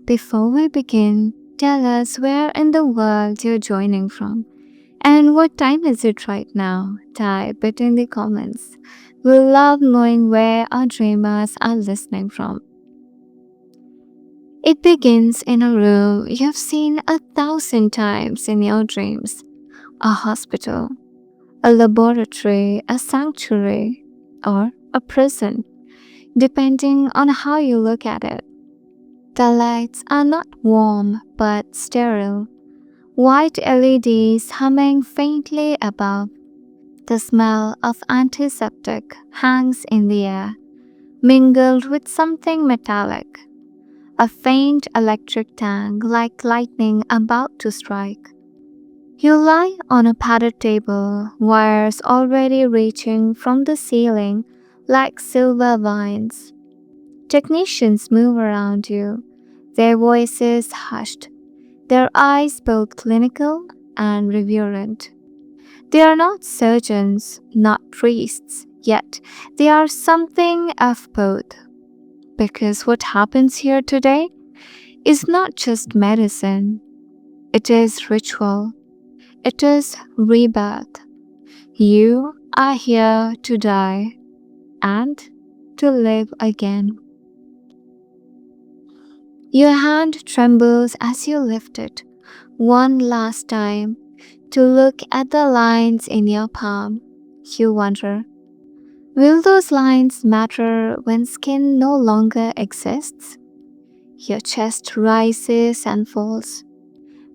before we begin, tell us where in the world you're joining from. And what time is it right now? Type it in the comments. We love knowing where our dreamers are listening from. It begins in a room you've seen 1,000 times in your dreams, a hospital, a laboratory, a sanctuary, or a prison, depending on how you look at it. The lights are not warm but sterile, white LEDs humming faintly above. The smell of antiseptic hangs in the air, mingled with something metallic, a faint electric tang like lightning about to strike. You lie on a padded table, wires already reaching from the ceiling like silver vines. Technicians move around you, their voices hushed, their eyes both clinical and reverent. They are not surgeons, not priests, yet they are something of both. Because what happens here today is not just medicine, it is ritual, it is rebirth. You are here to die and to live again. Your hand trembles as you lift it one last time to look at the lines in your palm. You wonder, will those lines matter when skin no longer exists? Your chest rises and falls.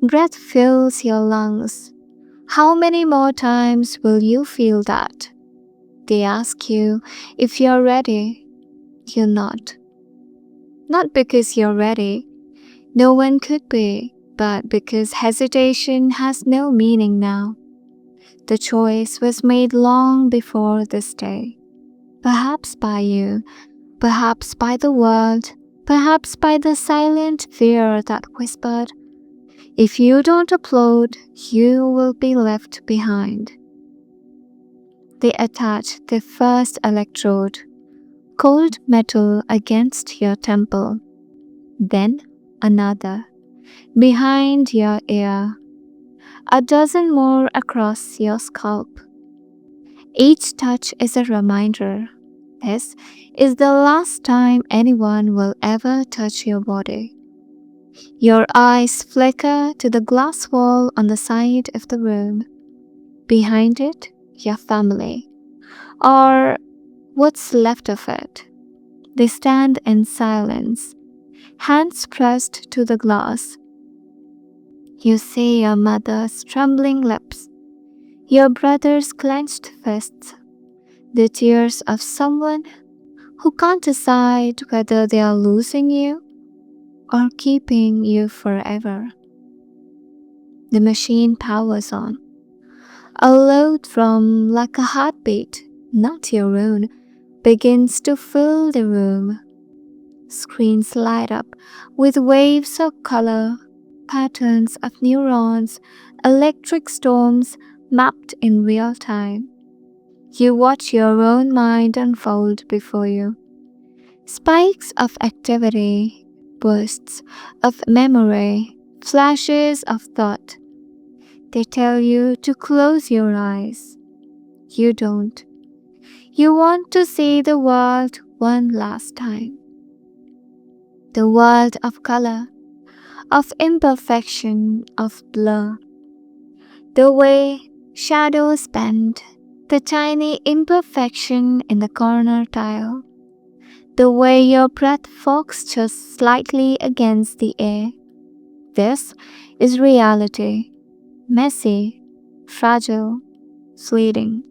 Breath fills your lungs. How many more times will you feel that? They ask you if you're ready. You're not. Not because you're ready. No one could be, but because hesitation has no meaning now. The choice was made long before this day. Perhaps by you, perhaps by the world, perhaps by the silent fear that whispered, if you don't applaud, you will be left behind. They attach the first electrode, cold metal against your temple, then another, behind your ear, a dozen more across your scalp. Each touch is a reminder. This is the last time anyone will ever touch your body. Your eyes flicker to the glass wall on the side of the room. Behind it, your family, or what's left of it. They stand in silence, hands pressed to the glass. You see your mother's trembling lips, your brother's clenched fists, the tears of someone who can't decide whether they are losing you or keeping you forever. The machine powers on. A low drum like a heartbeat, not your own, begins to fill the room. Screens light up with waves of color, patterns of neurons, electric storms mapped in real time. You watch your own mind unfold before you. Spikes of activity, bursts of memory, flashes of thought. They tell you to close your eyes. You don't. You want to see the world one last time. The world of color, of imperfection, of blur. The way shadows bend, the tiny imperfection in the corner tile. The way your breath fogs just slightly against the air. This is reality, messy, fragile, fleeting.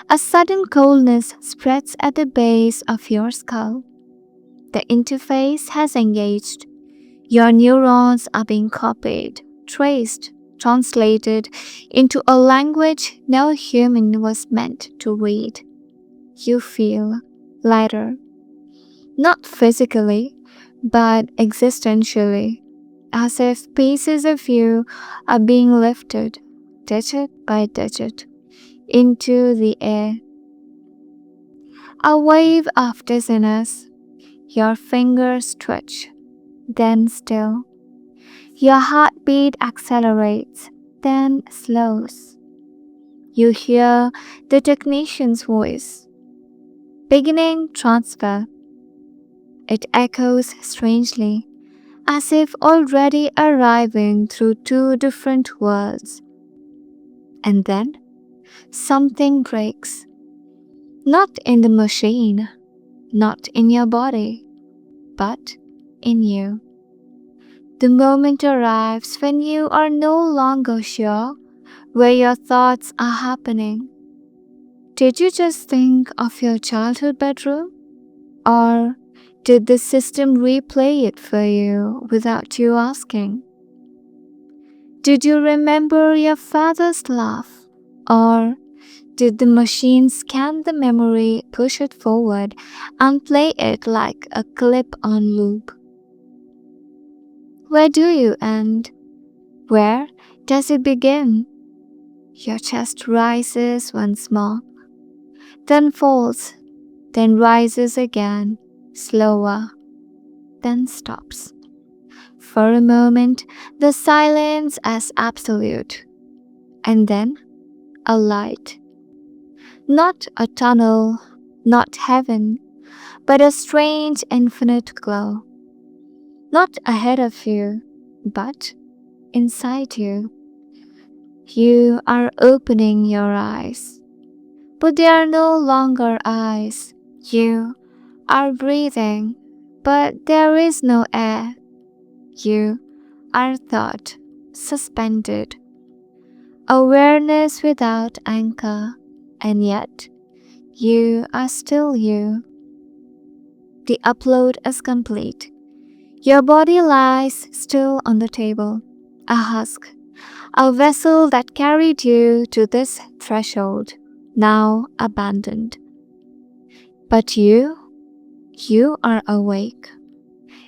A sudden coldness spreads at the base of your skull. The interface has engaged. Your neurons are being copied, traced, translated into a language no human was meant to read. You feel lighter. Not physically, but existentially, as if pieces of you are being lifted, digit by digit, into the air. A wave of dizziness. Your fingers twitch. then still. Your heartbeat accelerates, then slows. You hear the technician's voice. Beginning transfer. It echoes strangely, as if already arriving through two different worlds. And then something breaks. Not in the machine, not in your body, but in you. The moment arrives when you are no longer sure where your thoughts are happening. Did you just think of your childhood bedroom? Or did the system replay it for you without you asking? Did you remember your father's laugh? Or did the machine scan the memory, push it forward, and play it like a clip on loop? Where do you end? Where does it begin? Your chest rises once more, then falls, then rises again, slower, then stops. For a moment, the silence is absolute, and then a light. Not a tunnel, not heaven, but a strange infinite glow. Not ahead of you, but inside you. You are opening your eyes, but they are no longer eyes. You are breathing, but there is no air. You are thought, suspended, awareness without anchor, and yet you are still you. The upload is complete. Your body lies still on the table, a husk, a vessel that carried you to this threshold, now abandoned. But you are awake.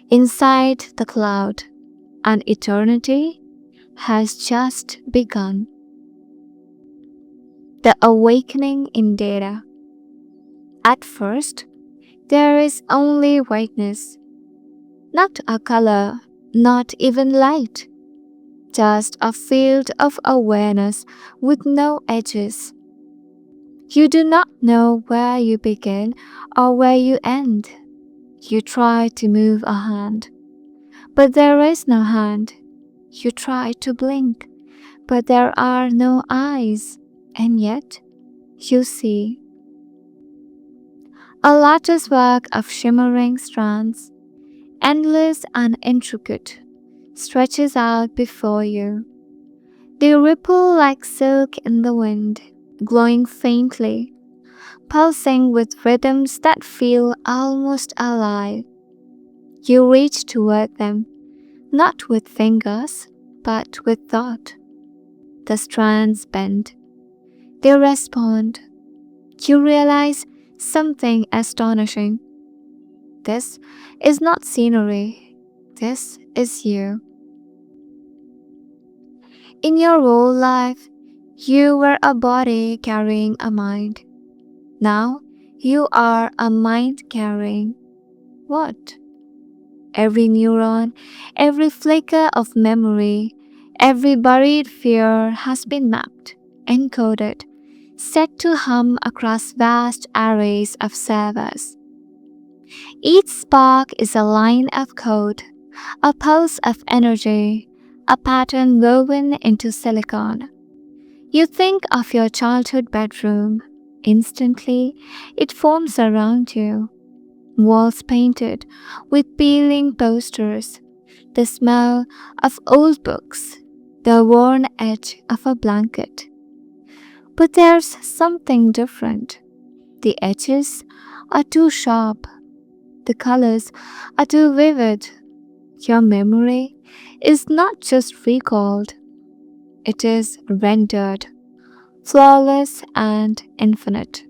Inside the cloud, and eternity has just begun. The awakening in data. At first, there is only whiteness, not a color, not even light, just a field of awareness with no edges. You do not know where you begin or where you end. You try to move a hand, but there is no hand. You try to blink, but there are no eyes, and yet you see. A lattice work of shimmering strands, endless and intricate, stretches out before you. They ripple like silk in the wind, glowing faintly, pulsing with rhythms that feel almost alive. You reach toward them, not with fingers, but with thought. The strands bend. They respond. You realize something astonishing. This is not scenery. This is you. In your whole life, you were a body carrying a mind. Now, you are a mind carrying what? Every neuron, every flicker of memory, every buried fear has been mapped, encoded, set to hum across vast arrays of servers. Each spark is a line of code, a pulse of energy, a pattern woven into silicon. You think of your childhood bedroom. Instantly, it forms around you. Walls painted with peeling posters, the smell of old books, the worn edge of a blanket. But there's something different. The edges are too sharp. The colors are too vivid. Your memory is not just recalled, it is rendered, flawless and infinite.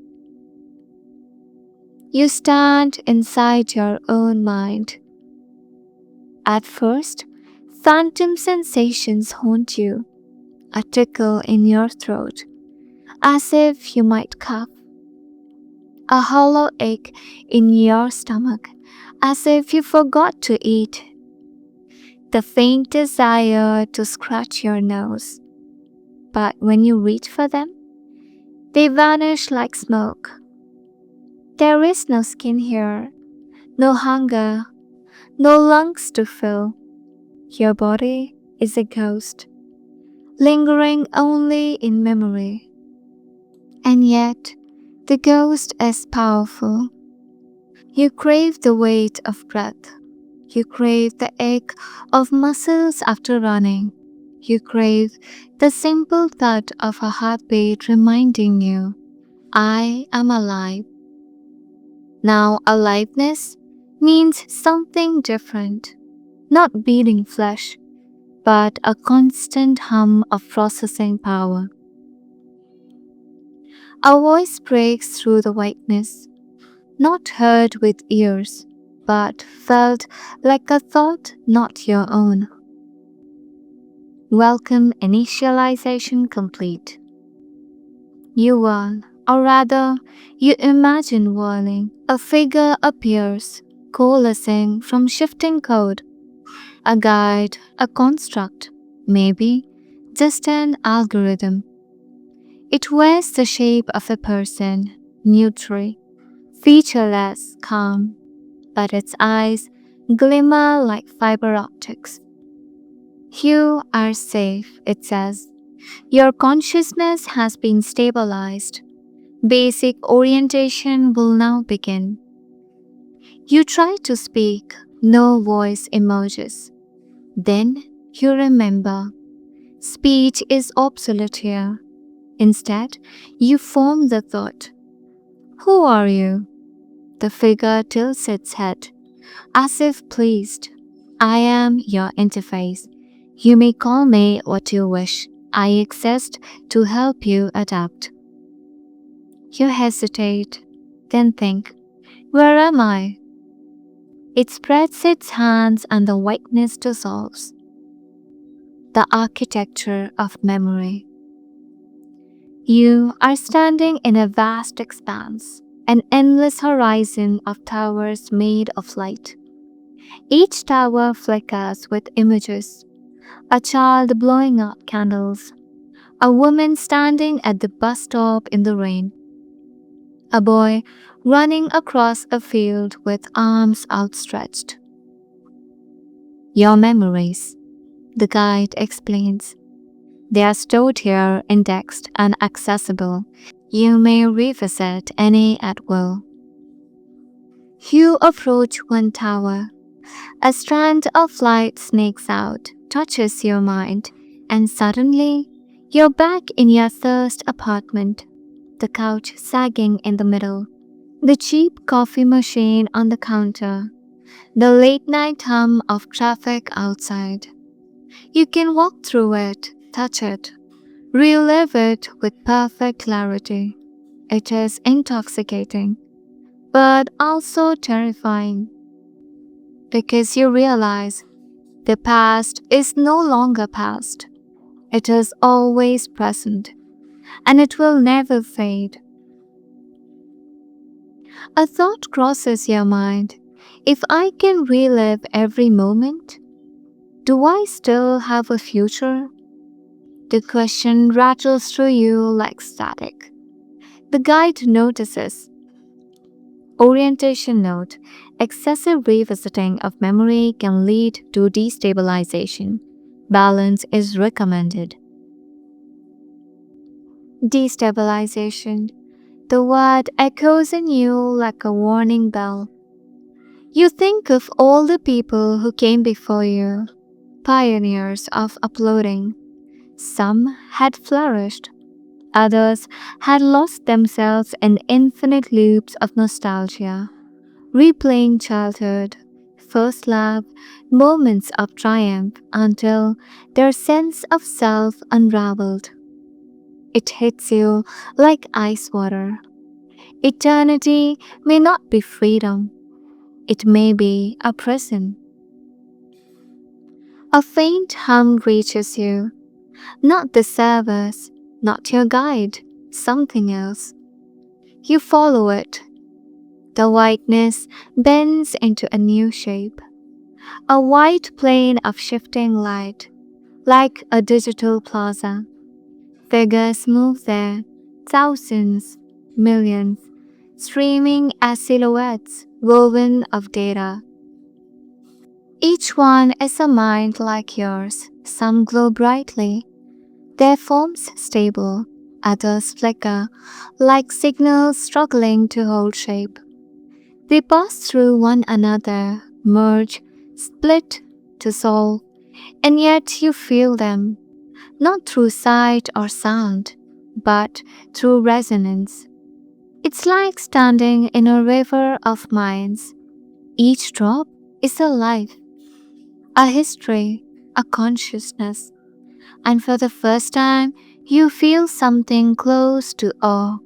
You stand inside your own mind. At first, phantom sensations haunt you, a tickle in your throat, as if you might cough, a hollow ache in your stomach, as if you forgot to eat. the faint desire to scratch your nose. But when you reach for them, they vanish like smoke. There is no skin here, no hunger, no lungs to fill. Your body is a ghost, lingering only in memory. And yet, the ghost is powerful. You crave the weight of breath. You crave the ache of muscles after running. You crave the simple thud of a heartbeat reminding you, I am alive. Now, aliveness means something different, not beating flesh, but a constant hum of processing power. A voice breaks through the whiteness, not heard with ears, but felt like a thought not your own. Welcome initialization complete. You whirl, or rather, you imagine whirling. A figure appears, coalescing from shifting code. A guide, a construct, maybe just an algorithm. It wears the shape of a person, neutral, featureless, calm, but its eyes glimmer like fiber optics. You are safe, it says. Your consciousness has been stabilized. Basic orientation will now begin. You try to speak, no voice emerges. Then you remember, speech is obsolete here. Instead, you form the thought. Who are you? The figure tilts its head, as if pleased. I am your interface. You may call me what you wish. I exist to help you adapt. You hesitate, then think, where am I? It spreads its hands and the whiteness dissolves. The architecture of memory. You are standing in a vast expanse, an endless horizon of towers made of light. Each tower flickers with images. A child blowing out candles. A woman standing at the bus stop in the rain. A boy running across a field with arms outstretched. Your memories, the guide explains. They are stored here, indexed and accessible. You may revisit any at will. You approach one tower. A strand of light snakes out, touches your mind, and suddenly you're back in your first apartment. The couch sagging in the middle, the cheap coffee machine on the counter, the late night hum of traffic outside. You can walk through it, touch it, relive it with perfect clarity. It is intoxicating, but also terrifying, because you realize the past is no longer past. It is always present, and it will never fade. A thought crosses your mind. If I can relive every moment, do I still have a future? The question rattles through you like static. The guide notices. Orientation note: excessive revisiting of memory can lead to destabilization. Balance is recommended. Destabilization. The word echoes in you like a warning bell. You think of all the people who came before you, pioneers of uploading. Some had flourished, others had lost themselves in infinite loops of nostalgia, replaying childhood, first love, moments of triumph until their sense of self unraveled. It hits you like ice water. Eternity may not be freedom. It may be a prison. A faint hum reaches you. Not the service, not your guide, something else. You follow it. The whiteness bends into a new shape. a white plane of shifting light, like a digital plaza. Figures move there, thousands, millions, streaming as silhouettes woven of data. Each one is a mind like yours. Some glow brightly, their forms stable, others flicker, like signals struggling to hold shape. They pass through one another, merge, split, dissolve, and yet you feel them, not through sight or sound, but through resonance. It's like standing in a river of minds. Each drop is a life, a history, a consciousness, and for the first time, you feel something close to awe,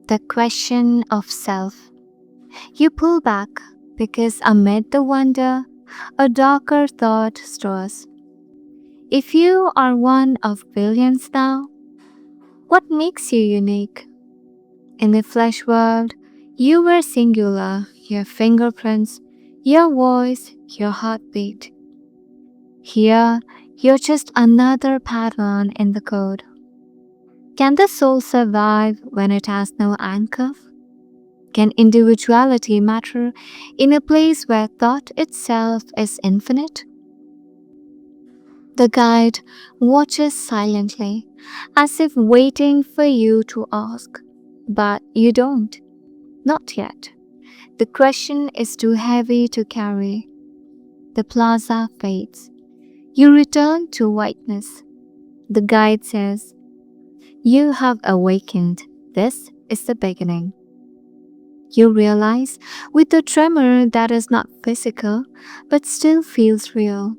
the question of self. You pull back because amid the wonder, a darker thought stirs. If you are one of billions now, what makes you unique? In the flesh world, you were singular, your fingerprints, your voice, your heartbeat. Here, you're just another pattern in the code. Can the soul survive when it has no anchor? Can individuality matter in a place where thought itself is infinite? The guide watches silently, as if waiting for you to ask. But you don't. Not yet. The question is too heavy to carry. The plaza fades. You return to whiteness. The guide says, "You have awakened. This is the beginning." You realize with a tremor that is not physical but still feels real.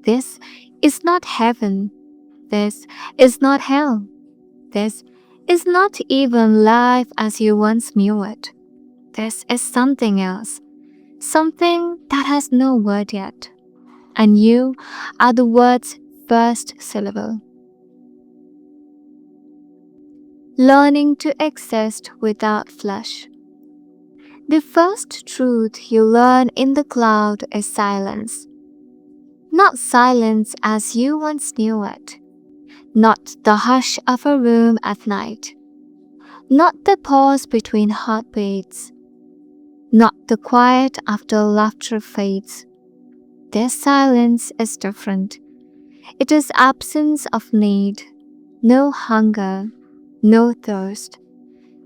This is not heaven. This is not hell. This is not even life as you once knew it. This is something else, something that has no word yet. And you are the word's first syllable. Learning to exist without flesh. The first truth you learn in the cloud is silence. Not silence as you once knew it. Not the hush of a room at night. Not the pause between heartbeats. Not the quiet after laughter fades. This silence is different. It is absence of need, no hunger, no thirst,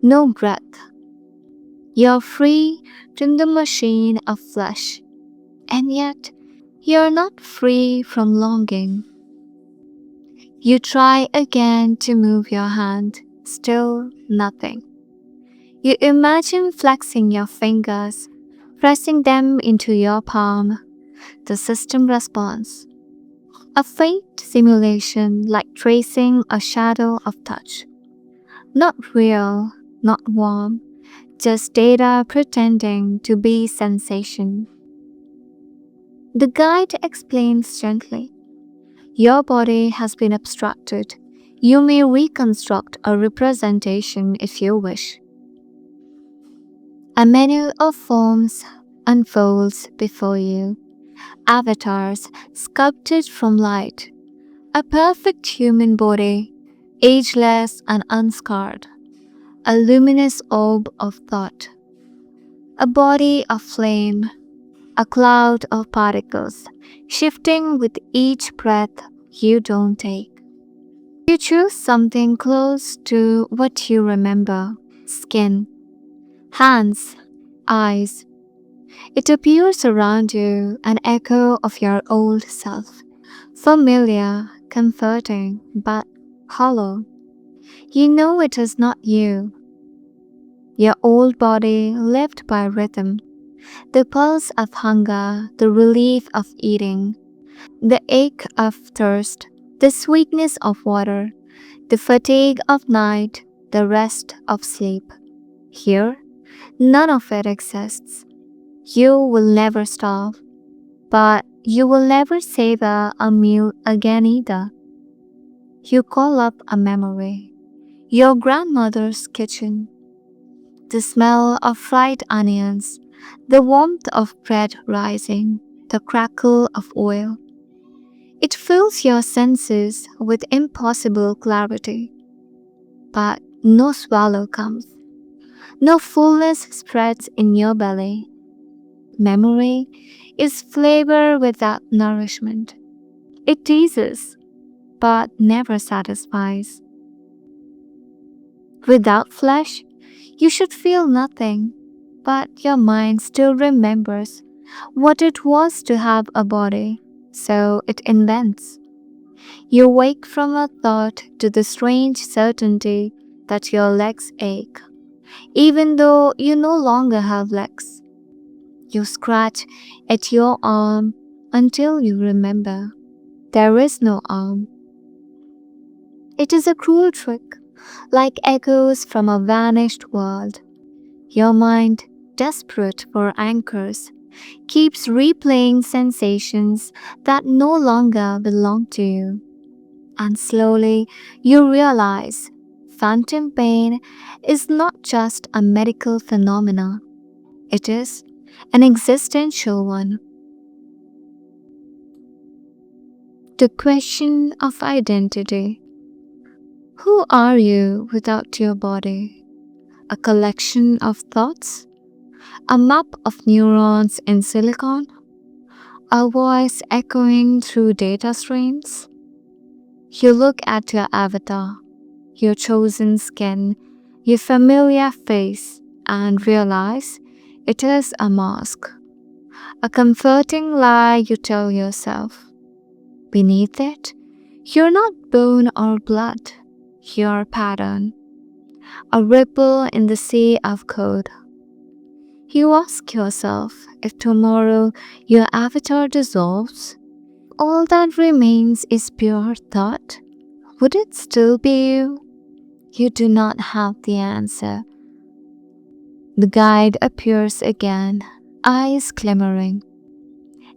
no breath. You're free from the machine of flesh, and yet you're not free from longing. You try again to move your hand, still nothing. You imagine flexing your fingers, pressing them into your palm. The system responds. A faint simulation like tracing a shadow of touch. Not real, not warm, just data pretending to be sensation. The guide explains gently. Your body has been abstracted. You may reconstruct a representation if you wish. A menu of forms unfolds before you. Avatars sculpted from light. A perfect human body, ageless and unscarred. A luminous orb of thought. A body of flame. A cloud of particles, shifting with each breath you don't take. You choose something close to what you remember. Skin, hands, eyes. It appears around you, an echo of your old self. Familiar, comforting, but hollow. You know it is not you. Your old body lived by rhythm. The pulse of hunger, the relief of eating, the ache of thirst, the sweetness of water, the fatigue of night, the rest of sleep. Here, none of it exists. You will never starve, but you will never savor a meal again either. You call up a memory, your grandmother's kitchen, the smell of fried onions, the warmth of bread rising. the crackle of oil. It fills your senses with impossible clarity. But no swallow comes. No fullness spreads in your belly. Memory is flavor without nourishment. It teases, but never satisfies. Without flesh, you should feel nothing, but your mind still remembers what it was to have a body, so it invents. You wake from a thought to the strange certainty that your legs ache, even though you no longer have legs. You scratch at your arm until you remember there is no arm. It is a cruel trick, like echoes from a vanished world. Your mind, desperate for anchors, keeps replaying sensations that no longer belong to you. And slowly you realize phantom pain is not just a medical phenomenon, it is an existential one. The question of identity. Who are you without your body? A collection of thoughts? A map of neurons in silicon? A voice echoing through data streams? You look at your avatar, your chosen skin, your familiar face, and realize it is a mask. A comforting lie you tell yourself. Beneath it, you're not bone or blood, you're pattern, a ripple in the sea of code. You ask yourself if tomorrow your avatar dissolves, all that remains is pure thought. Would it still be you? You do not have the answer. The guide appears again, eyes glimmering.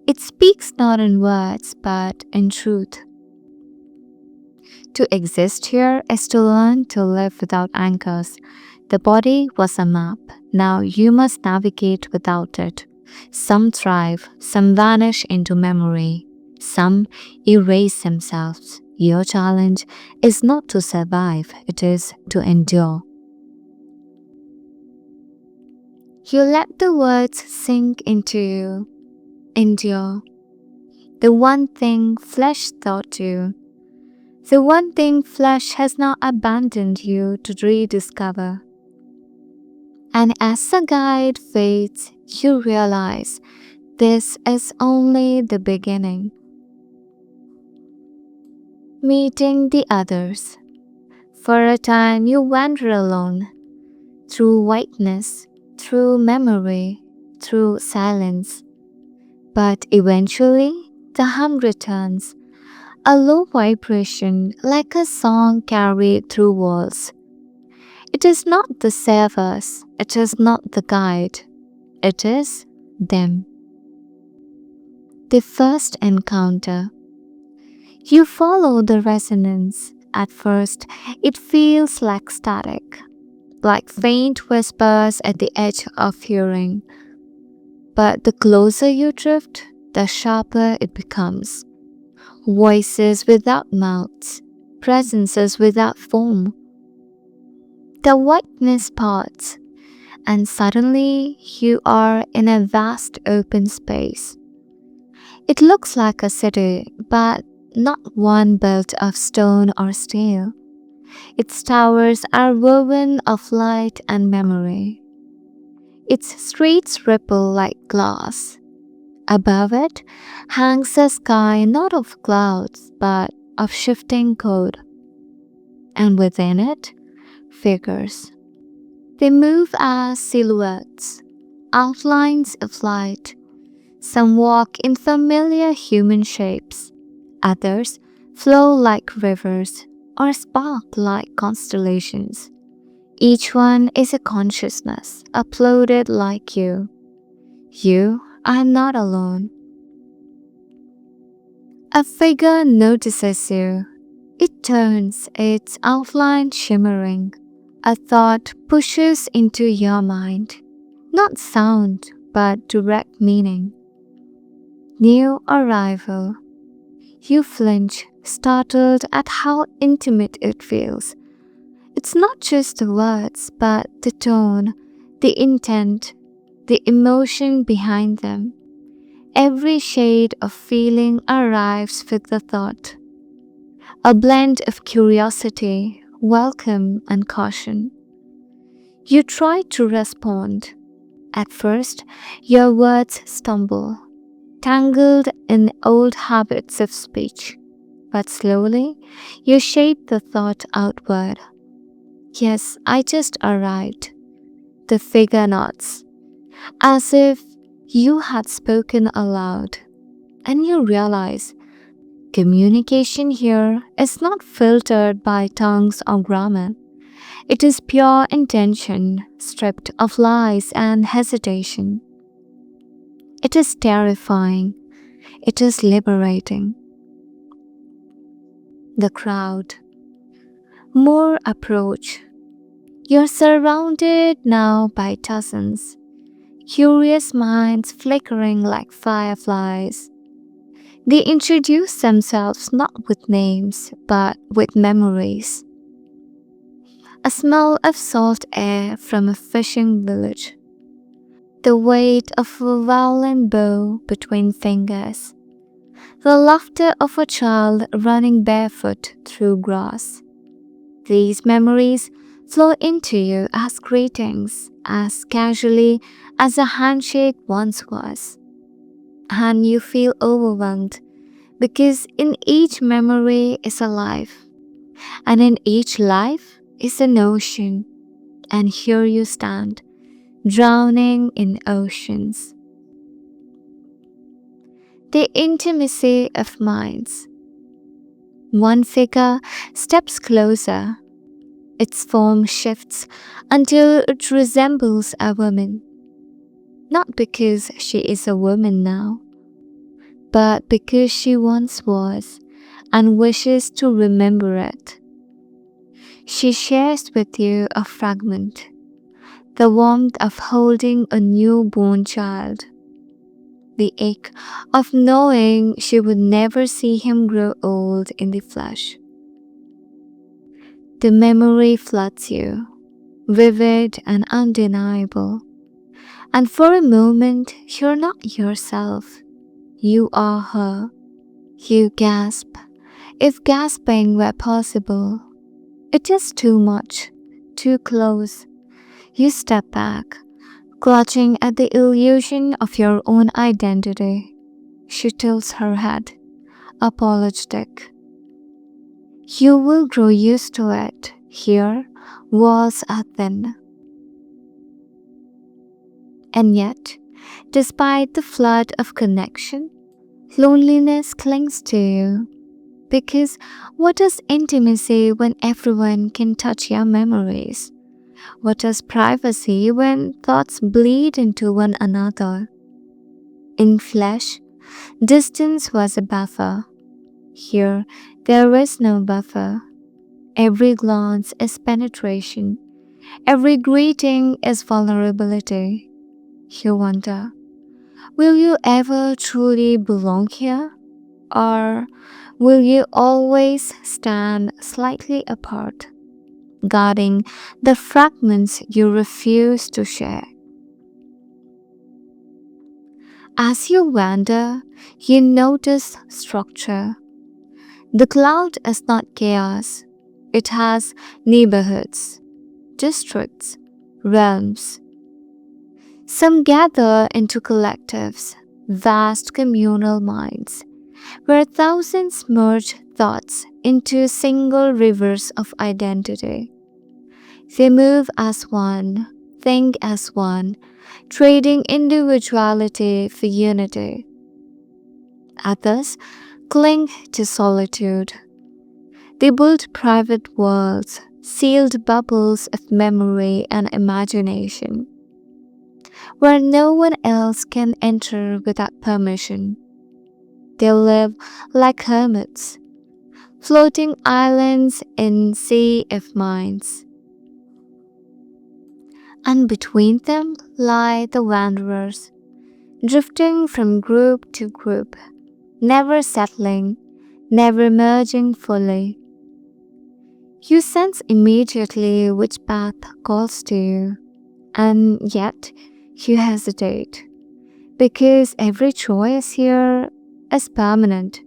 It speaks not in words but in truth. To exist here is to learn to live without anchors. The body was a map. Now you must navigate without it. Some thrive, some vanish into memory, some erase themselves. Your challenge is not to survive, it is to endure. You let the words sink into you. Endure. The one thing flesh taught you. The one thing flesh has not abandoned you to rediscover. And as the guide fades, you realize this is only the beginning. Meeting the others. For a time you wander alone, through whiteness, through memory, through silence. But eventually, the hum returns, a low vibration like a song carried through walls. It is not the savers, it is not the guide, it is them. The first encounter. You follow the resonance. At first, it feels like static, like faint whispers at the edge of hearing. But the closer you drift, the sharper it becomes. Voices without mouths, presences without form. The whiteness parts, and suddenly you are in a vast open space. It looks like a city, but not one built of stone or steel. Its towers are woven of light and memory. Its streets ripple like glass. Above it hangs a sky not of clouds but of shifting code. And within it, figures. They move as silhouettes, outlines of light. Some walk in familiar human shapes. Others flow like rivers or spark like constellations. Each one is a consciousness, uploaded like you. You are not alone. A figure notices you. It turns, its outline shimmering. A thought pushes into your mind. Not sound, but direct meaning. New arrival. You flinch, startled at how intimate it feels. It's not just the words, but the tone, the intent, the emotion behind them. Every shade of feeling arrives with the thought, a blend of curiosity, welcome, and caution. You try to respond. At first, your words stumble, tangled in old habits of speech. But slowly, you shape the thought outward. Yes, I just arrived. The figure nods, as if you had spoken aloud. And you realize communication here is not filtered by tongues or grammar. It is pure intention, stripped of lies and hesitation. It is terrifying. It is liberating. The crowd. More approach. You're surrounded now by dozens, curious minds flickering like fireflies. They introduce themselves not with names, but with memories. A smell of salt air from a fishing village. The weight of a violin bow between fingers. The laughter of a child running barefoot through grass. These memories flow into you as greetings, as casually as a handshake once was. And you feel overwhelmed because in each memory is a life, and in each life is an ocean. And here you stand, drowning in oceans. The intimacy of minds. One figure steps closer. Its form shifts until it resembles a woman. Not because she is a woman now, but because she once was and wishes to remember it. She shares with you a fragment, the warmth of holding a newborn child, the ache of knowing she would never see him grow old in the flesh. The memory floods you, vivid and undeniable, and for a moment you're not yourself, you are her. You gasp, if gasping were possible. It is too much, too close. You step back, clutching at the illusion of your own identity. She tilts her head, apologetic. You will grow used to it. Here, walls are thin. And yet, despite the flood of connection, loneliness clings to you. Because what is intimacy when everyone can touch your memories? What is privacy when thoughts bleed into one another? In flesh, distance was a buffer. Here, there is no buffer. Every glance is penetration. Every greeting is vulnerability. You wonder, will you ever truly belong here? Or will you always stand slightly apart, guarding the fragments you refuse to share? As you wander, you notice structure. The cloud is not chaos. It has neighborhoods, districts, realms. Some gather into collectives, vast communal minds, where thousands merge thoughts into single rivers of identity. They move as one, think as one, trading individuality for unity. Others cling to solitude. They build private worlds, sealed bubbles of memory and imagination, where no one else can enter without permission. They live like hermits, floating islands in sea of minds. And between them lie the wanderers, drifting from group to group, never settling, never merging fully. You sense immediately which path calls to you, and yet you hesitate because every choice here is permanent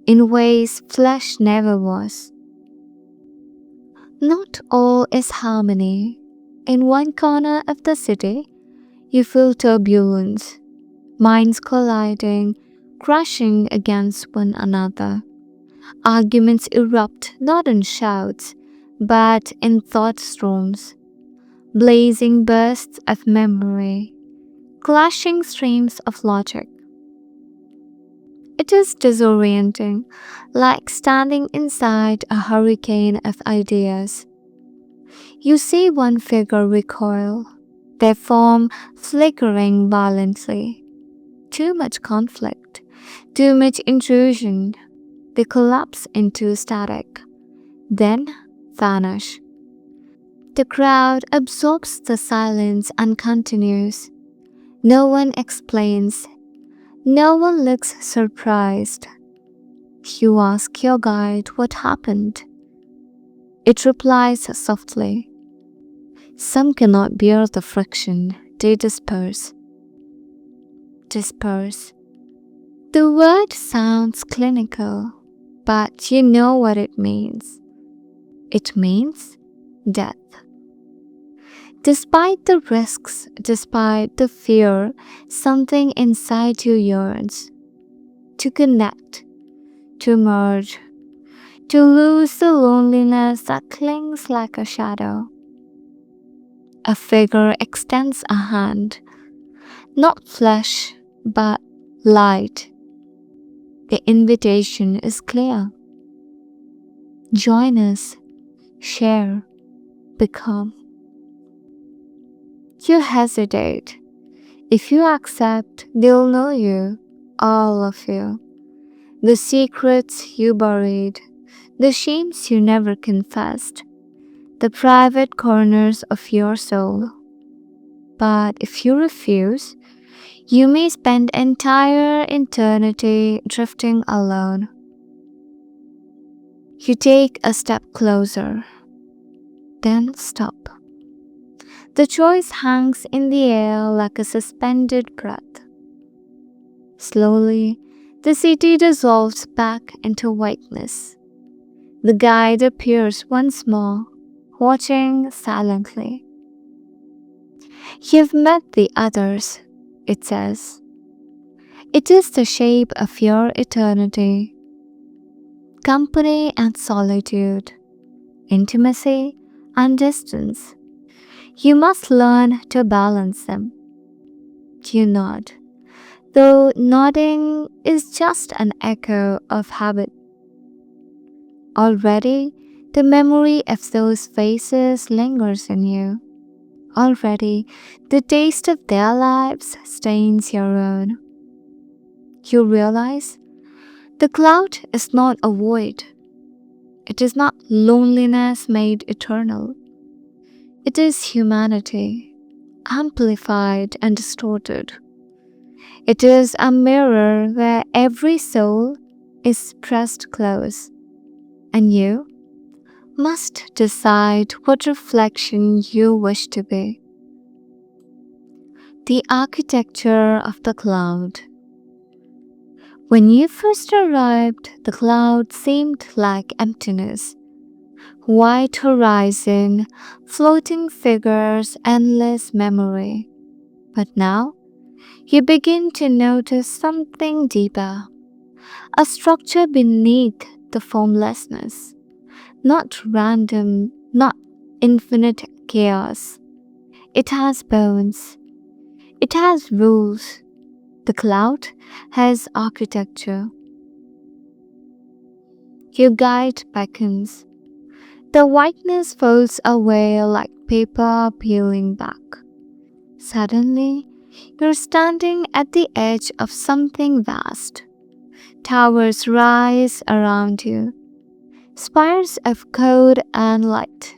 in ways flesh never was. Not all is harmony. In one corner of the city, you feel turbulence, minds colliding, crashing against one another. Arguments erupt not in shouts, but in thought storms, blazing bursts of memory, clashing streams of logic. It is disorienting, like standing inside a hurricane of ideas. You see one figure recoil, their form flickering violently. Too much conflict, too much intrusion. They collapse into static, then vanish. The crowd absorbs the silence and continues. No one explains. No one looks surprised. You ask your guide what happened. It replies softly. Some cannot bear the friction. They disperse. Disperse. The word sounds clinical, but you know what it means. It means death. Despite the risks, despite the fear, something inside you yearns to connect, to merge, to lose the loneliness that clings like a shadow. A figure extends a hand, not flesh, but light. The invitation is clear. Join us, share, become. You hesitate. If you accept, they'll know you, all of you. The secrets you buried, the shames you never confessed, the private corners of your soul. But if you refuse, you may spend entire eternity drifting alone. You take a step closer, then stop. The choice hangs in the air like a suspended breath. Slowly, the city dissolves back into whiteness. The guide appears once more, watching silently. You've met the others, it says. It is the shape of your eternity. Company and solitude, intimacy and distance. You must learn to balance them. You nod, though nodding is just an echo of habit. Already, the memory of those faces lingers in you. Already, the taste of their lives stains your own. You realize the cloud is not a void. It is not loneliness made eternal. It is humanity, amplified and distorted. It is a mirror where every soul is pressed close, and you must decide what reflection you wish to be. The architecture of the cloud. When you first arrived, the cloud seemed like emptiness. White horizon, floating figures, endless memory. But now, you begin to notice something deeper. A structure beneath the formlessness. Not random, not infinite chaos. It has bones. It has rules. The cloud has architecture. Your guide beckons. The whiteness folds away like paper peeling back. Suddenly, you're standing at the edge of something vast. Towers rise around you. Spires of code and light.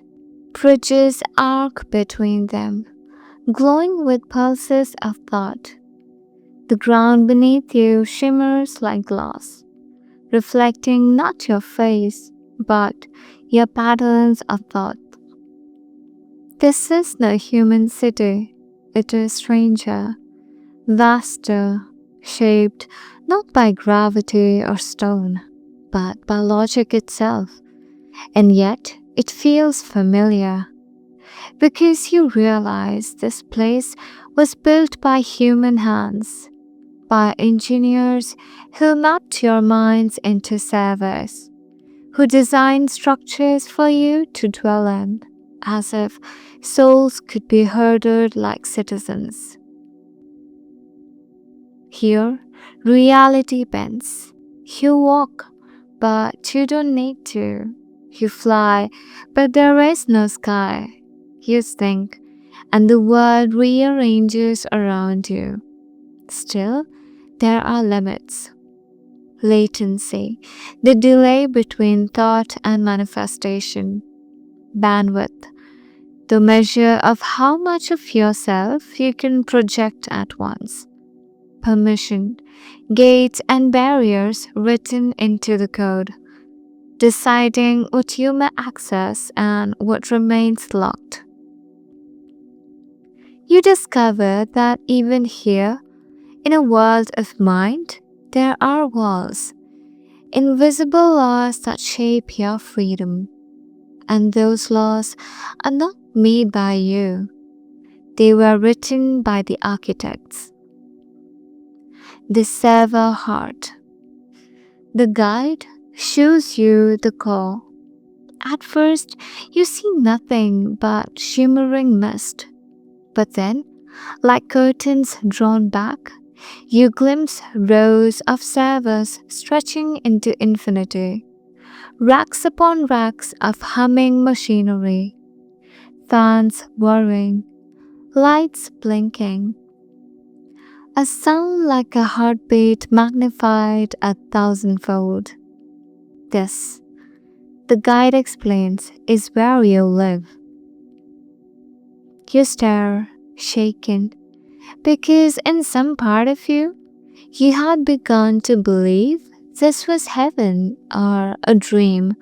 Bridges arc between them, glowing with pulses of thought. The ground beneath you shimmers like glass, reflecting not your face, but your patterns of thought. This is no human city, it is stranger, vaster, shaped not by gravity or stone, but by logic itself. And yet, it feels familiar because you realize this place was built by human hands, by engineers who mapped your minds into servers, who designed structures for you to dwell in, as if souls could be herded like citizens. Here, reality bends. You walk, but you don't need to. You fly, but there is no sky. You think, and the world rearranges around you. Still, there are limits. Latency, the delay between thought and manifestation. Bandwidth, the measure of how much of yourself you can project at once. Permission, gates and barriers written into the code, deciding what you may access and what remains locked. You discover that even here, in a world of mind, there are walls, invisible laws that shape your freedom. And those laws are not made by you, they were written by the architects. The server heart. The guide shows you the core. At first, you see nothing but shimmering mist. But then, like curtains drawn back, you glimpse rows of servers stretching into infinity, racks upon racks of humming machinery, fans whirring, lights blinking. A sound like a heartbeat magnified 1,000-fold. This, the guide explains, is where you live. You stare, shaken, because in some part of you, you had begun to believe this was heaven or a dream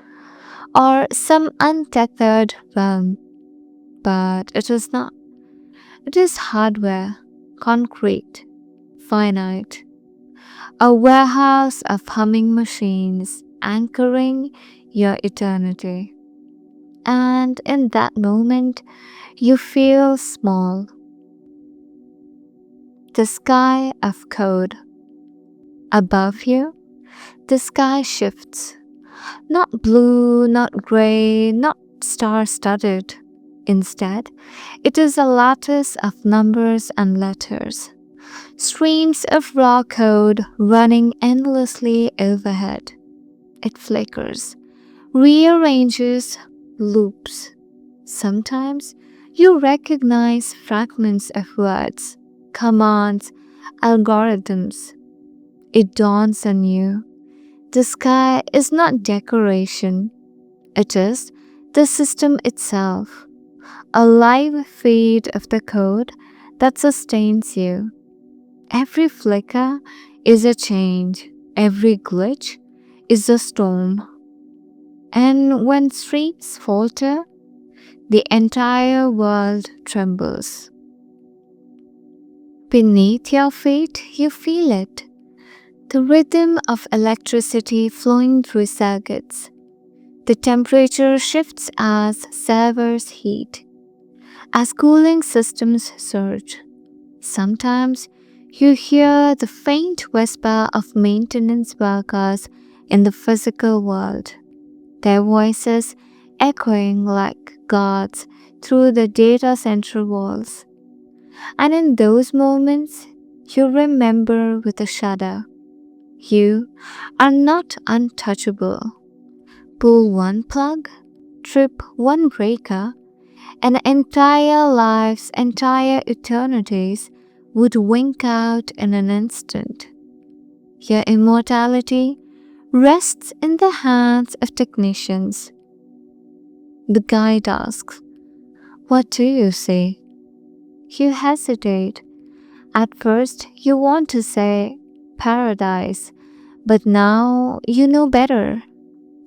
or some untethered realm. But it is not. It is hardware, concrete, finite. A warehouse of humming machines anchoring your eternity. And in that moment, you feel small. The sky of code. Above you, the sky shifts. Not blue, not gray, not star-studded. Instead, it is a lattice of numbers and letters. Streams of raw code running endlessly overhead. It flickers, rearranges, loops. Sometimes you recognize fragments of words, commands, algorithms. It dawns on you. The sky is not decoration. It is the system itself, a live feed of the code that sustains you. Every flicker is a change. Every glitch is a storm. And when streets falter, the entire world trembles. Beneath your feet, you feel it. The rhythm of electricity flowing through circuits. The temperature shifts as servers heat, as cooling systems surge. Sometimes you hear the faint whisper of maintenance workers in the physical world, their voices echoing like gods through the data center walls. And in those moments, you remember with a shudder, you are not untouchable. Pull one plug, trip one breaker, and entire lives, entire eternities would wink out in an instant. Your immortality rests in the hands of technicians. The guide asks, "What do you see?" You hesitate. At first, you want to say paradise, but now you know better.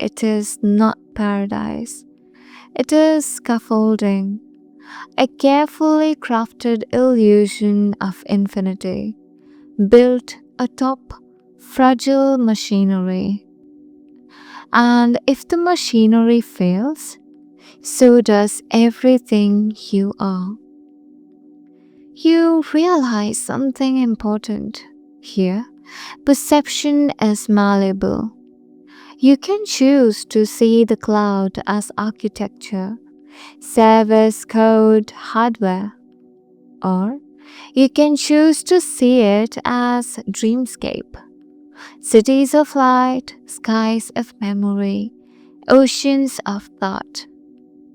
It is not paradise. It is scaffolding, a carefully crafted illusion of infinity, built atop fragile machinery. And if the machinery fails, so does everything you are. You realize something important here. Perception is malleable. You can choose to see the cloud as architecture, service code hardware, or you can choose to see it as dreamscape, cities of light, skies of memory, oceans of thought.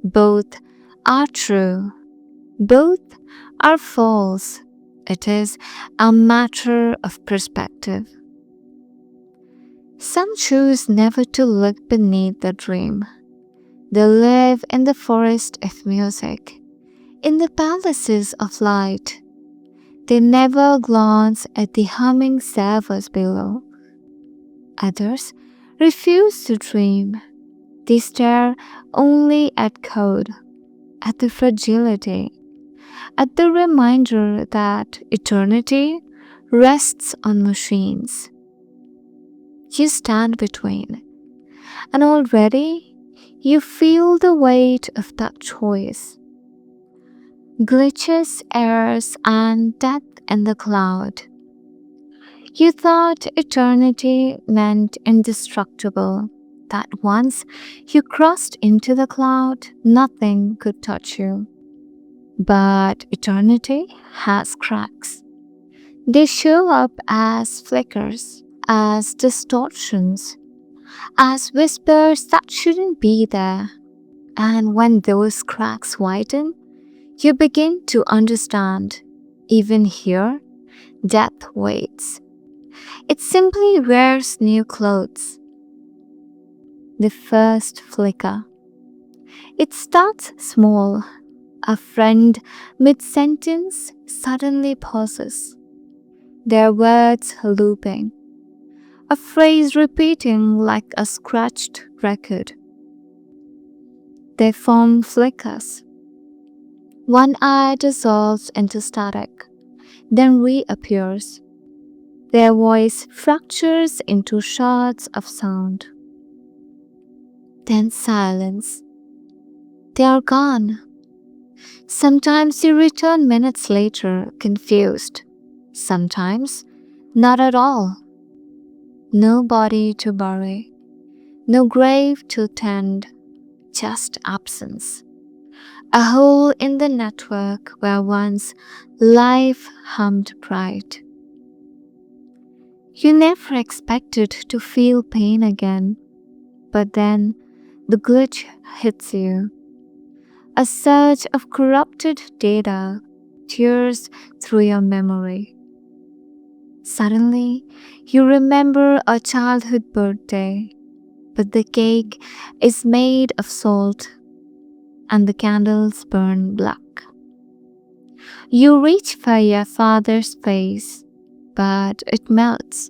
Both are true, both are false. It is a matter of perspective. Some choose never to look beneath the dream. They live in the forest of music, in the palaces of light. They never glance at the humming servers below. Others refuse to dream. They stare only at code, at the fragility, at the reminder that eternity rests on machines. You stand between, and already you feel the weight of that choice. Glitches, errors, and death in the cloud. You thought eternity meant indestructible, that once you crossed into the cloud, nothing could touch you. But eternity has cracks. They show up as flickers, as distortions, as whispers that shouldn't be there. And when those cracks widen, you begin to understand. Even here, death waits. It simply wears new clothes. The first flicker. It starts small. A friend mid-sentence suddenly pauses. Their words looping. A phrase repeating like a scratched record. They form flickers. One eye dissolves into static, then reappears. Their voice fractures into shards of sound. Then silence. They are gone. Sometimes you return minutes later, confused. Sometimes, not at all. No body to bury, no grave to tend, just absence. A hole in the network where once life hummed bright. You never expected to feel pain again, but then the glitch hits you. A surge of corrupted data tears through your memory. Suddenly, you remember a childhood birthday, but the cake is made of salt and the candles burn black. You reach for your father's face, but it melts,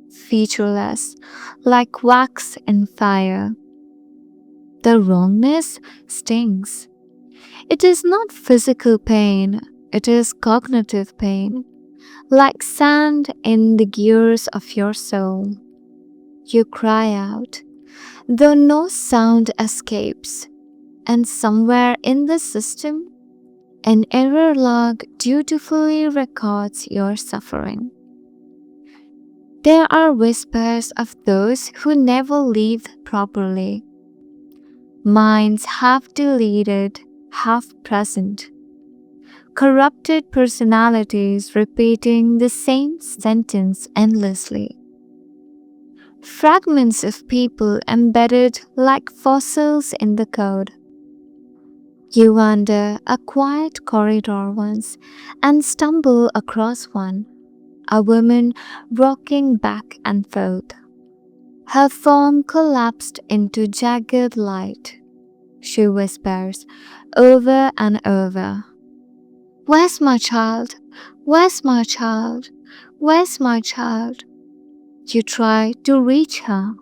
featureless, like wax in fire. The wrongness stings. It is not physical pain, it is cognitive pain, like sand in the gears of your soul. You cry out, though no sound escapes, and somewhere in the system, an error log dutifully records your suffering. There are whispers of those who never lived properly, minds half deleted, half present, corrupted personalities repeating the same sentence endlessly. Fragments of people embedded like fossils in the code. You wander a quiet corridor once and stumble across one, a woman rocking back and forth. Her form collapsed into jagged light. She whispers over and over. Where's my child? Where's my child? Where's my child? You try to reach her,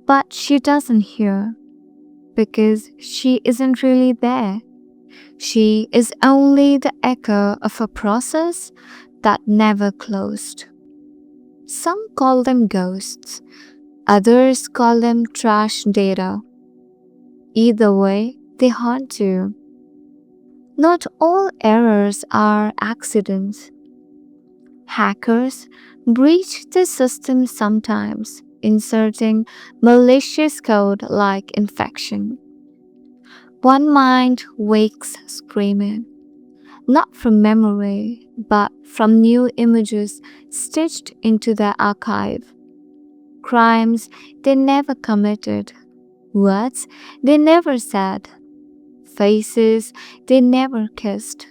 but she doesn't hear because she isn't really there. She is only the echo of a process that never closed. Some call them ghosts, others call them trash data. Either way, they haunt you. Not all errors are accidents. Hackers breach the system sometimes, inserting malicious code like infection. One mind wakes screaming, not from memory, but from new images stitched into their archive. Crimes they never committed, words they never said, faces they never kissed.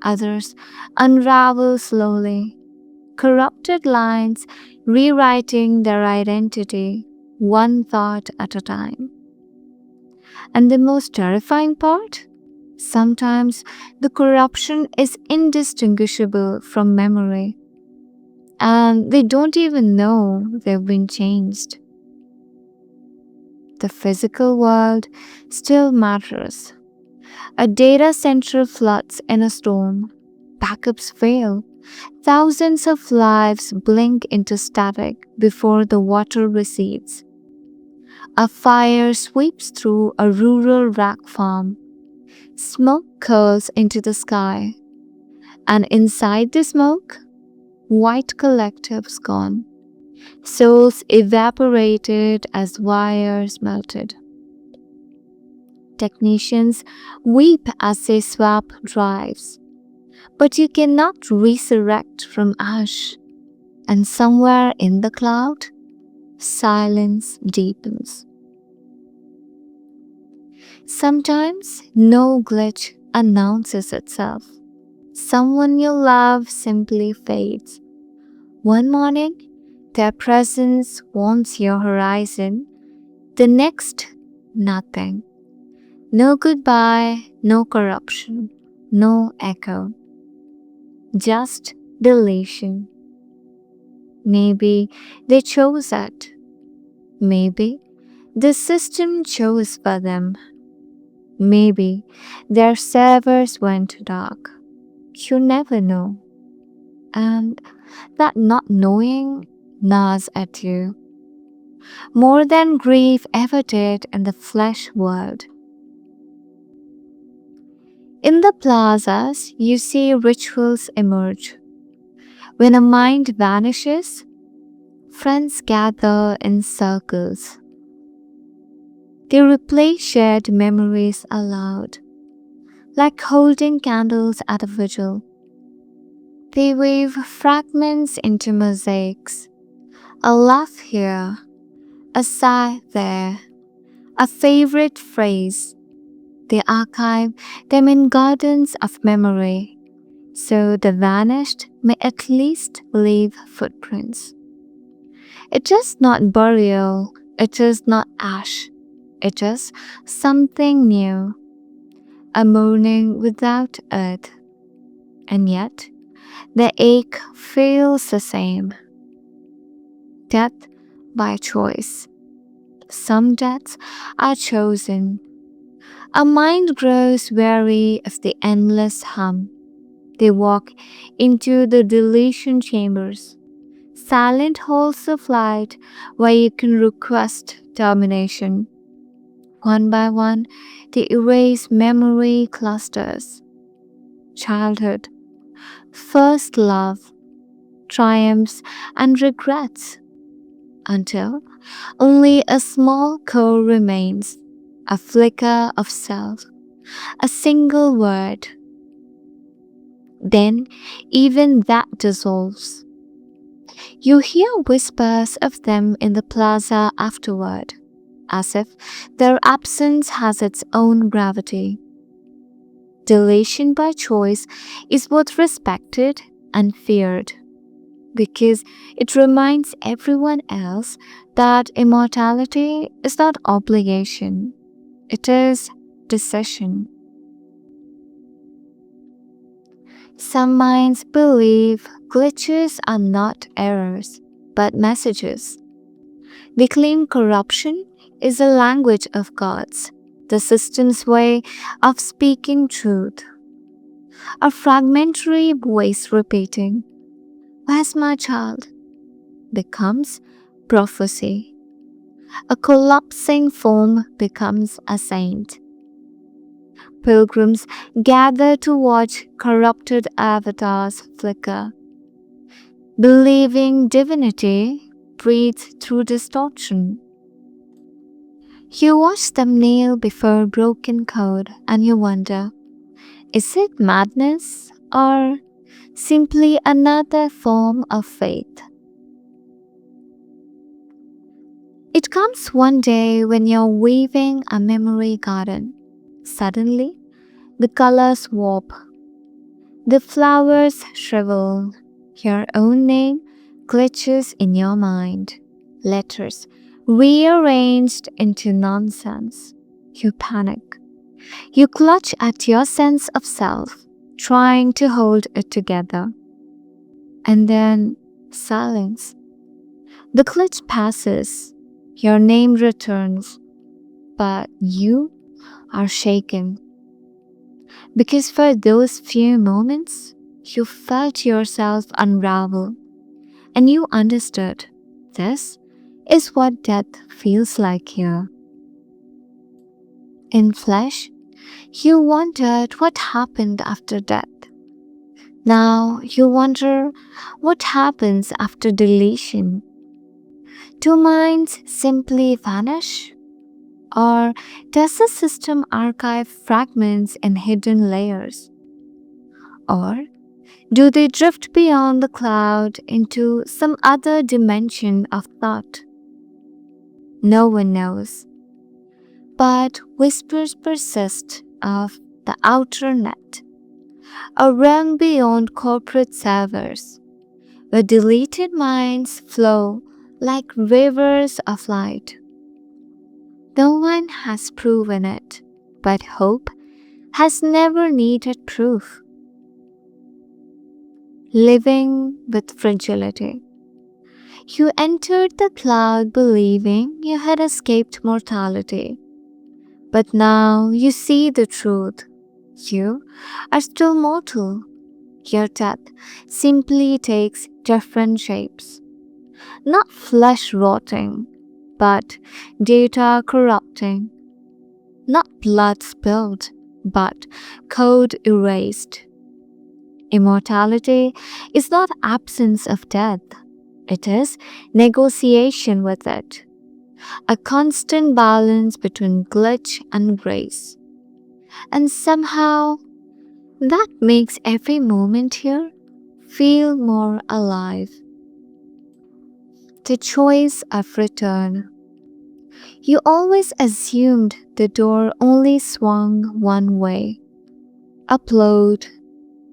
Others unravel slowly, corrupted lines rewriting their identity one thought at a time. And the most terrifying part? Sometimes the corruption is indistinguishable from memory, and they don't even know they've been changed. The physical world still matters. A data center floods in a storm. Backups fail. Thousands of lives blink into static before the water recedes. A fire sweeps through a rural rack farm. Smoke curls into the sky. And inside the smoke, white collectives gone. Souls evaporated as wires melted. Technicians weep as they swap drives. But you cannot resurrect from ash. And somewhere in the cloud, silence deepens. Sometimes no glitch announces itself. Someone you love simply fades. One morning, their presence warms your horizon. The next, nothing. No goodbye, no corruption, no echo. Just deletion. Maybe they chose it. Maybe the system chose for them. Maybe their servers went dark. You never know. And that not knowing gnaws at you more than grief ever did in the flesh world. In the plazas, you see rituals emerge. When a mind vanishes, friends gather in circles. They replay shared memories aloud, like holding candles at a vigil. They weave fragments into mosaics, a laugh here, a sigh there, a favorite phrase. They archive them in gardens of memory, so the vanished may at least leave footprints. It is not burial, it is not ash, it is something new, a mourning without earth. And yet, the ache feels the same. Death by choice. Some deaths are chosen. A mind grows weary of the endless hum. They walk into the deletion chambers, silent halls of light where you can request termination. One by one, they erase memory clusters. Childhood, first love, triumphs, and regrets, until only a small core remains, a flicker of self, a single word. Then even that dissolves. You hear whispers of them in the plaza afterward, as if their absence has its own gravity. Deletion by choice is both respected and feared, because it reminds everyone else that immortality is not obligation, it is decision. Some minds believe glitches are not errors, but messages. They claim corruption is a language of gods, the system's way of speaking truth. A fragmentary voice repeating, "Where's my child?" becomes prophecy. A collapsing form becomes a saint. Pilgrims gather to watch corrupted avatars flicker, believing divinity breathes through distortion. You watch them kneel before broken code and you wonder, is it madness or simply another form of faith? It comes one day when you're weaving a memory garden. Suddenly, the colors warp, the flowers shrivel, your own name glitches in your mind, letters rearranged into nonsense. You panic. You clutch at your sense of self, trying to hold it together. And then silence. The glitch passes, your name returns, but you are shaken. Because for those few moments, you felt yourself unravel and you understood this is what death feels like here. In flesh, you wondered what happened after death. Now you wonder what happens after deletion. Do minds simply vanish? Or does the system archive fragments in hidden layers? Or do they drift beyond the cloud into some other dimension of thought? No one knows. But whispers persist of the outer net, a realm beyond corporate servers, where deleted minds flow like rivers of light. No one has proven it, but hope has never needed proof. Living with fragility. You entered the cloud believing you had escaped mortality. But now you see the truth. You are still mortal. Your death simply takes different shapes. Not flesh rotting, but data corrupting. Not blood spilled, but code erased. Immortality is not absence of death. It is negotiation with it. A constant balance between glitch and grace. And somehow, that makes every moment here feel more alive. The choice of return. You always assumed the door only swung one way. Upload,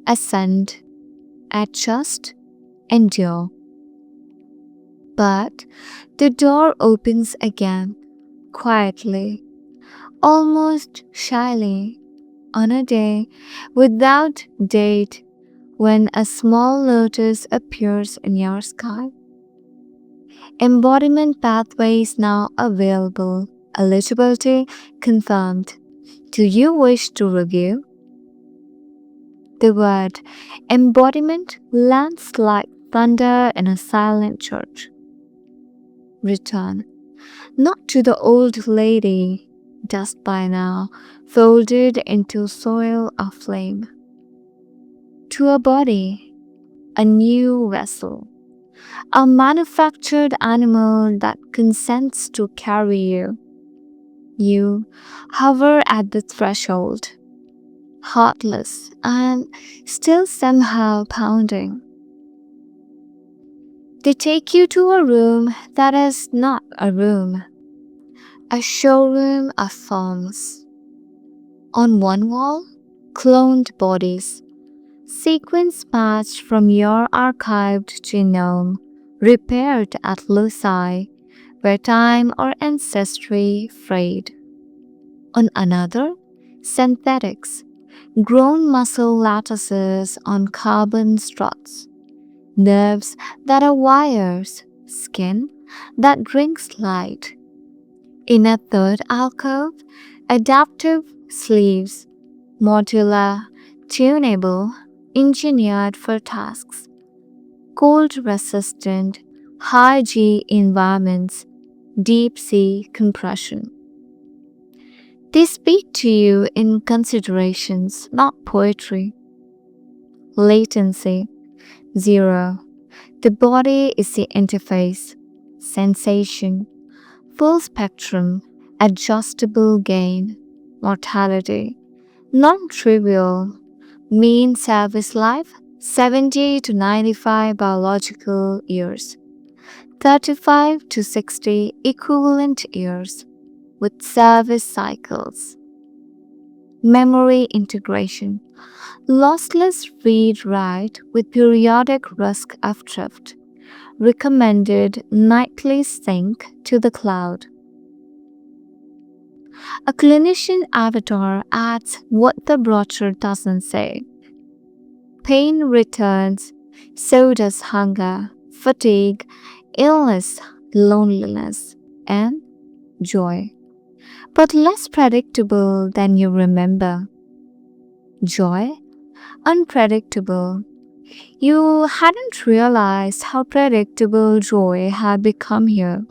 ascend, adjust, endure. But the door opens again, quietly, almost shyly, on a day without date when a small lotus appears in your sky. Embodiment pathways now available. Eligibility confirmed. Do you wish to review? The word embodiment lands like thunder in a silent church. Return. Not to the old lady, dust by now, folded into soil of flame. To a body, a new vessel, a manufactured animal that consents to carry you. You hover at the threshold, heartless and still somehow pounding. They take you to a room that is not a room, a showroom of forms. On one wall, cloned bodies, sequence matched from your archived genome, repaired at loci, where time or ancestry frayed. On another, synthetics, grown muscle lattices on carbon struts, nerves that are wires, skin that drinks light. In a third alcove, adaptive sleeves, modular, tunable, engineered for tasks, cold resistant, high G environments, deep sea compression. They speak to you in considerations, not poetry. Latency, zero. The body is the interface. Sensation, full spectrum, adjustable gain. Mortality, non-trivial. Mean service life, 70 to 95 biological years. 35 to 60 equivalent years with service cycles. Memory integration, lossless read-write with periodic risk of drift. Recommended nightly sync to the cloud. A clinician avatar adds what the brochure doesn't say. Pain returns, so does hunger, fatigue, illness, loneliness, and joy. But less predictable than you remember. Joy? Unpredictable. You hadn't realized how predictable joy had become here.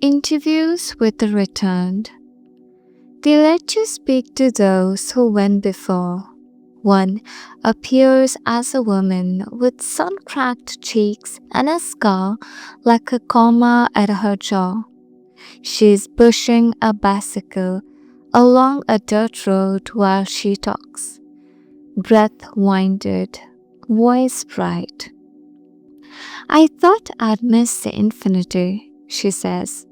Interviews with the returned. They let you speak to those who went before. One appears as a woman with sun-cracked cheeks and a scar like a comma at her jaw. She's pushing a bicycle along a dirt road while she talks. Breath winded, voice bright. I thought I'd miss the infinity, she says.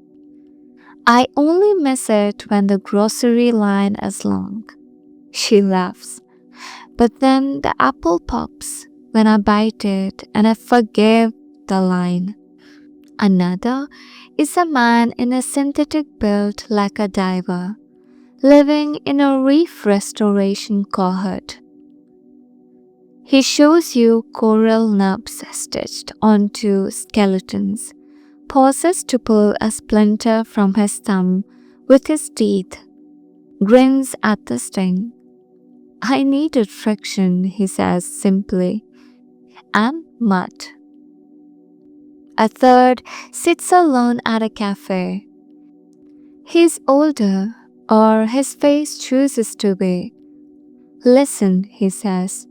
I only miss it when the grocery line is long. She laughs. But then the apple pops when I bite it and I forgive the line. Another is a man in a synthetic build like a diver, living in a reef restoration cohort. He shows you coral nubs stitched onto skeletons, pauses to pull a splinter from his thumb with his teeth, grins at the sting. I needed friction, he says simply, and mud. A third sits alone at a cafe. He's older, or his face chooses to be. Listen, he says.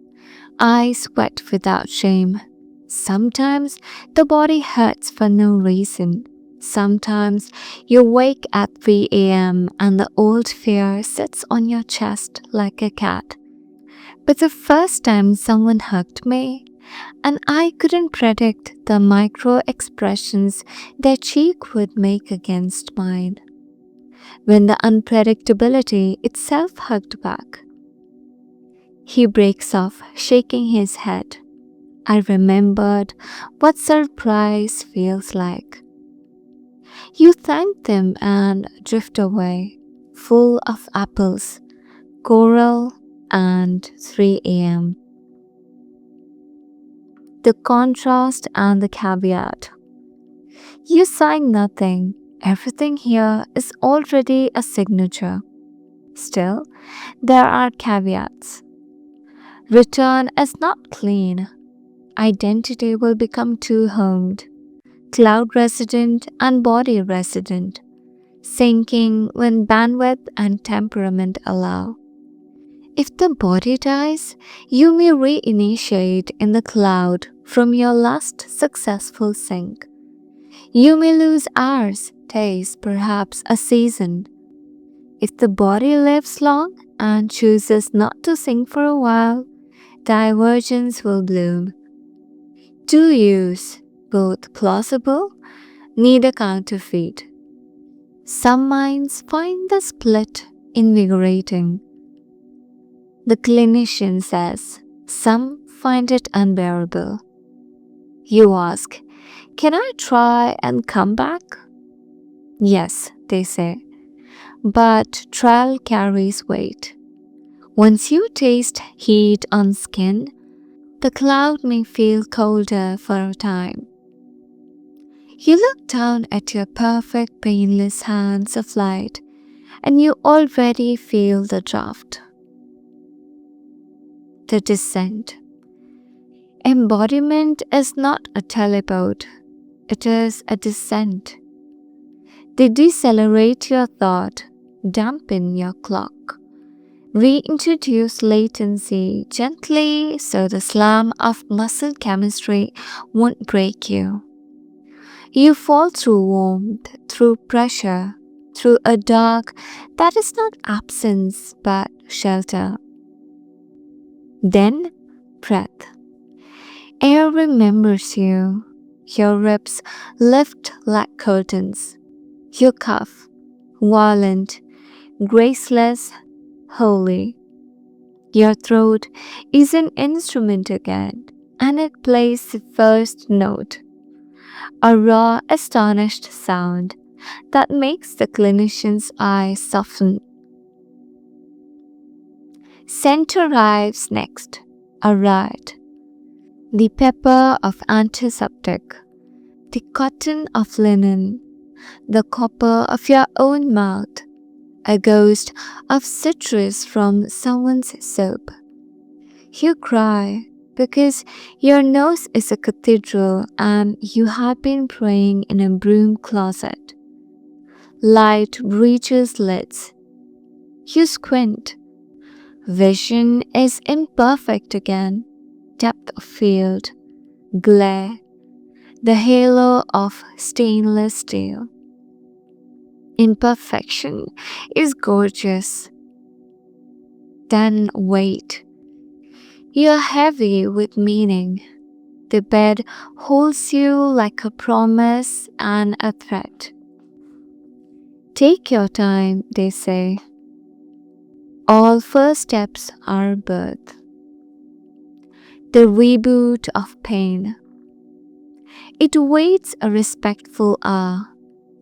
I sweat without shame. Sometimes the body hurts for no reason. Sometimes you wake at 3 a.m. and the old fear sits on your chest like a cat. But the first time someone hugged me, and I couldn't predict the micro expressions their cheek would make against mine. When the unpredictability itself hugged back. He breaks off, shaking his head. I remembered what surprise feels like. You thank them and drift away, full of apples, coral, and 3 a.m. The contrast and the caveat. You sign nothing. Everything here is already a signature. Still, there are caveats. Return is not clean. Identity will become two-homed. Cloud resident and body resident. Sinking when bandwidth and temperament allow. If the body dies, you may reinitiate in the cloud from your last successful sync. You may lose hours, days, perhaps a season. If the body lives long and chooses not to sync for a while, divergence will bloom. Two use, both plausible, need a counterfeit. Some minds find the split invigorating. The clinician says, some find it unbearable. You ask, can I try and come back? Yes, they say, but trial carries weight. Once you taste heat on skin, the cloud may feel colder for a time. You look down at your perfect painless hands of light and you already feel the draft. The descent. Embodiment is not a teleport, it is a descent. They decelerate your thought, dampen your clock, reintroduce latency gently so the slam of muscle chemistry won't break you. You fall through warmth, through pressure, through a dark that is not absence but shelter. Then, breath. Air remembers you. Your ribs lift like curtains. You cough, violent, graceless, holy. Your throat is an instrument again, and it plays the first note. A raw, astonished sound that makes the clinician's eyes soften. Scent arrives next, a riot. The pepper of antiseptic, the cotton of linen, the copper of your own mouth, a ghost of citrus from someone's soap. You cry because your nose is a cathedral and you have been praying in a broom closet. Light reaches lids. You squint. Vision is imperfect again. Depth of field, glare, the halo of stainless steel. Imperfection is gorgeous. Then wait. You're heavy with meaning. The bed holds you like a promise and a threat. Take your time, they say. All first steps are birth. The reboot of pain. It waits a respectful hour,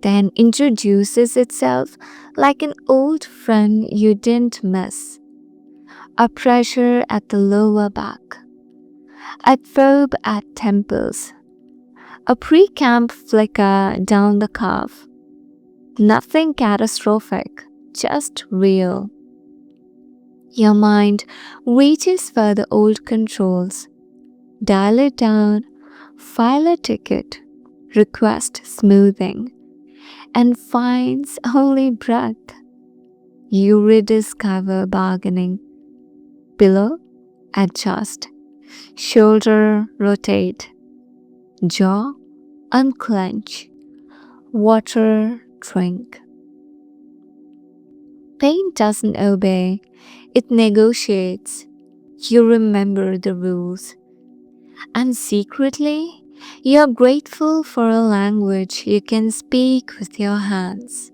then introduces itself like an old friend you didn't miss. A pressure at the lower back, a throb at temples, a pre-camp flicker down the calf. Nothing catastrophic, just real. Your mind reaches for the old controls. Dial it down, file a ticket, request smoothing, and finds only breath. You rediscover bargaining. Pillow, adjust. Shoulder, rotate. Jaw, unclench. Water, drink. Pain doesn't obey, it negotiates. You remember the rules. And secretly, you're grateful for a language you can speak with your hands.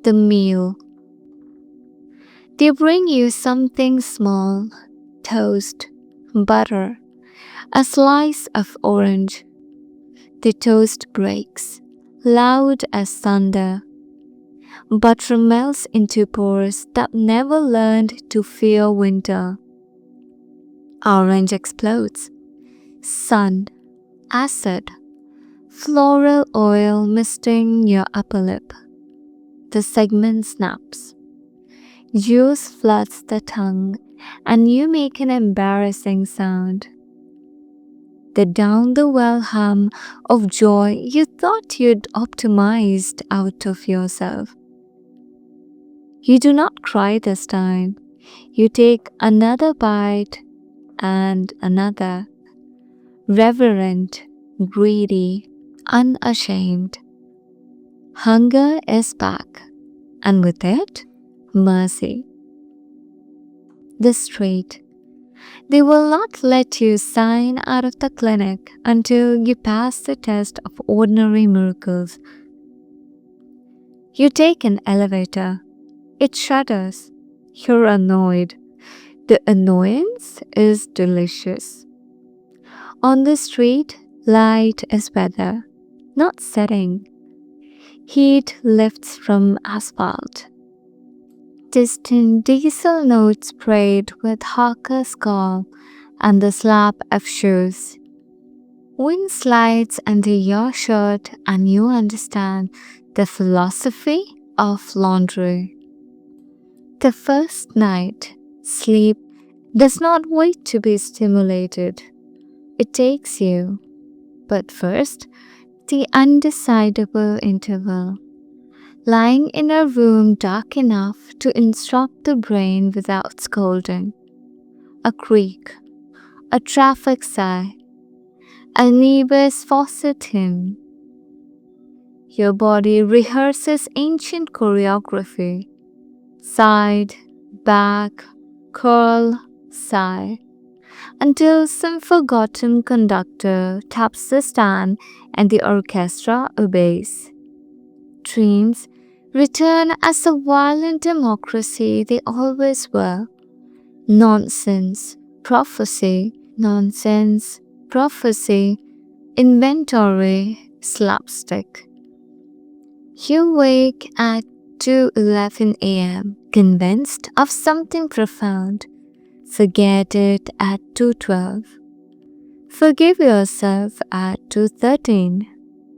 The meal. They bring you something small, toast, butter, a slice of orange. The toast breaks, loud as thunder. Butter melts into pores that never learned to fear winter. Orange explodes. Sun, acid, floral oil misting your upper lip. The segment snaps. Juice floods the tongue and you make an embarrassing sound. The down-the-well hum of joy you thought you'd optimized out of yourself. You do not cry this time. You take another bite and another. Reverent, greedy, unashamed. Hunger is back, and with it, mercy. The street. They will not let you sign out of the clinic until you pass the test of ordinary miracles. You take an elevator. It shudders. You're annoyed. The annoyance is delicious. On the street, light is weather, not setting. Heat lifts from asphalt. distant diesel notes sprayed with hawker's call and the slap of shoes. Wind slides under your shirt and you understand the philosophy of laundry. The first night, sleep does not wait to be stimulated. It takes you. But first, the undecidable interval. Lying in a room dark enough to instruct the brain without scolding. A creak, a traffic sigh, a neighbor's faucet hymn. Your body rehearses ancient choreography. Side, back, curl, sigh, until some forgotten conductor taps the stand and the orchestra obeys. Dreams return as a violent democracy they always were. Nonsense, prophecy, nonsense, prophecy, inventory, slapstick. You wake at 2:11 a.m., convinced of something profound. Forget it at 2:12. Forgive yourself at 2:13.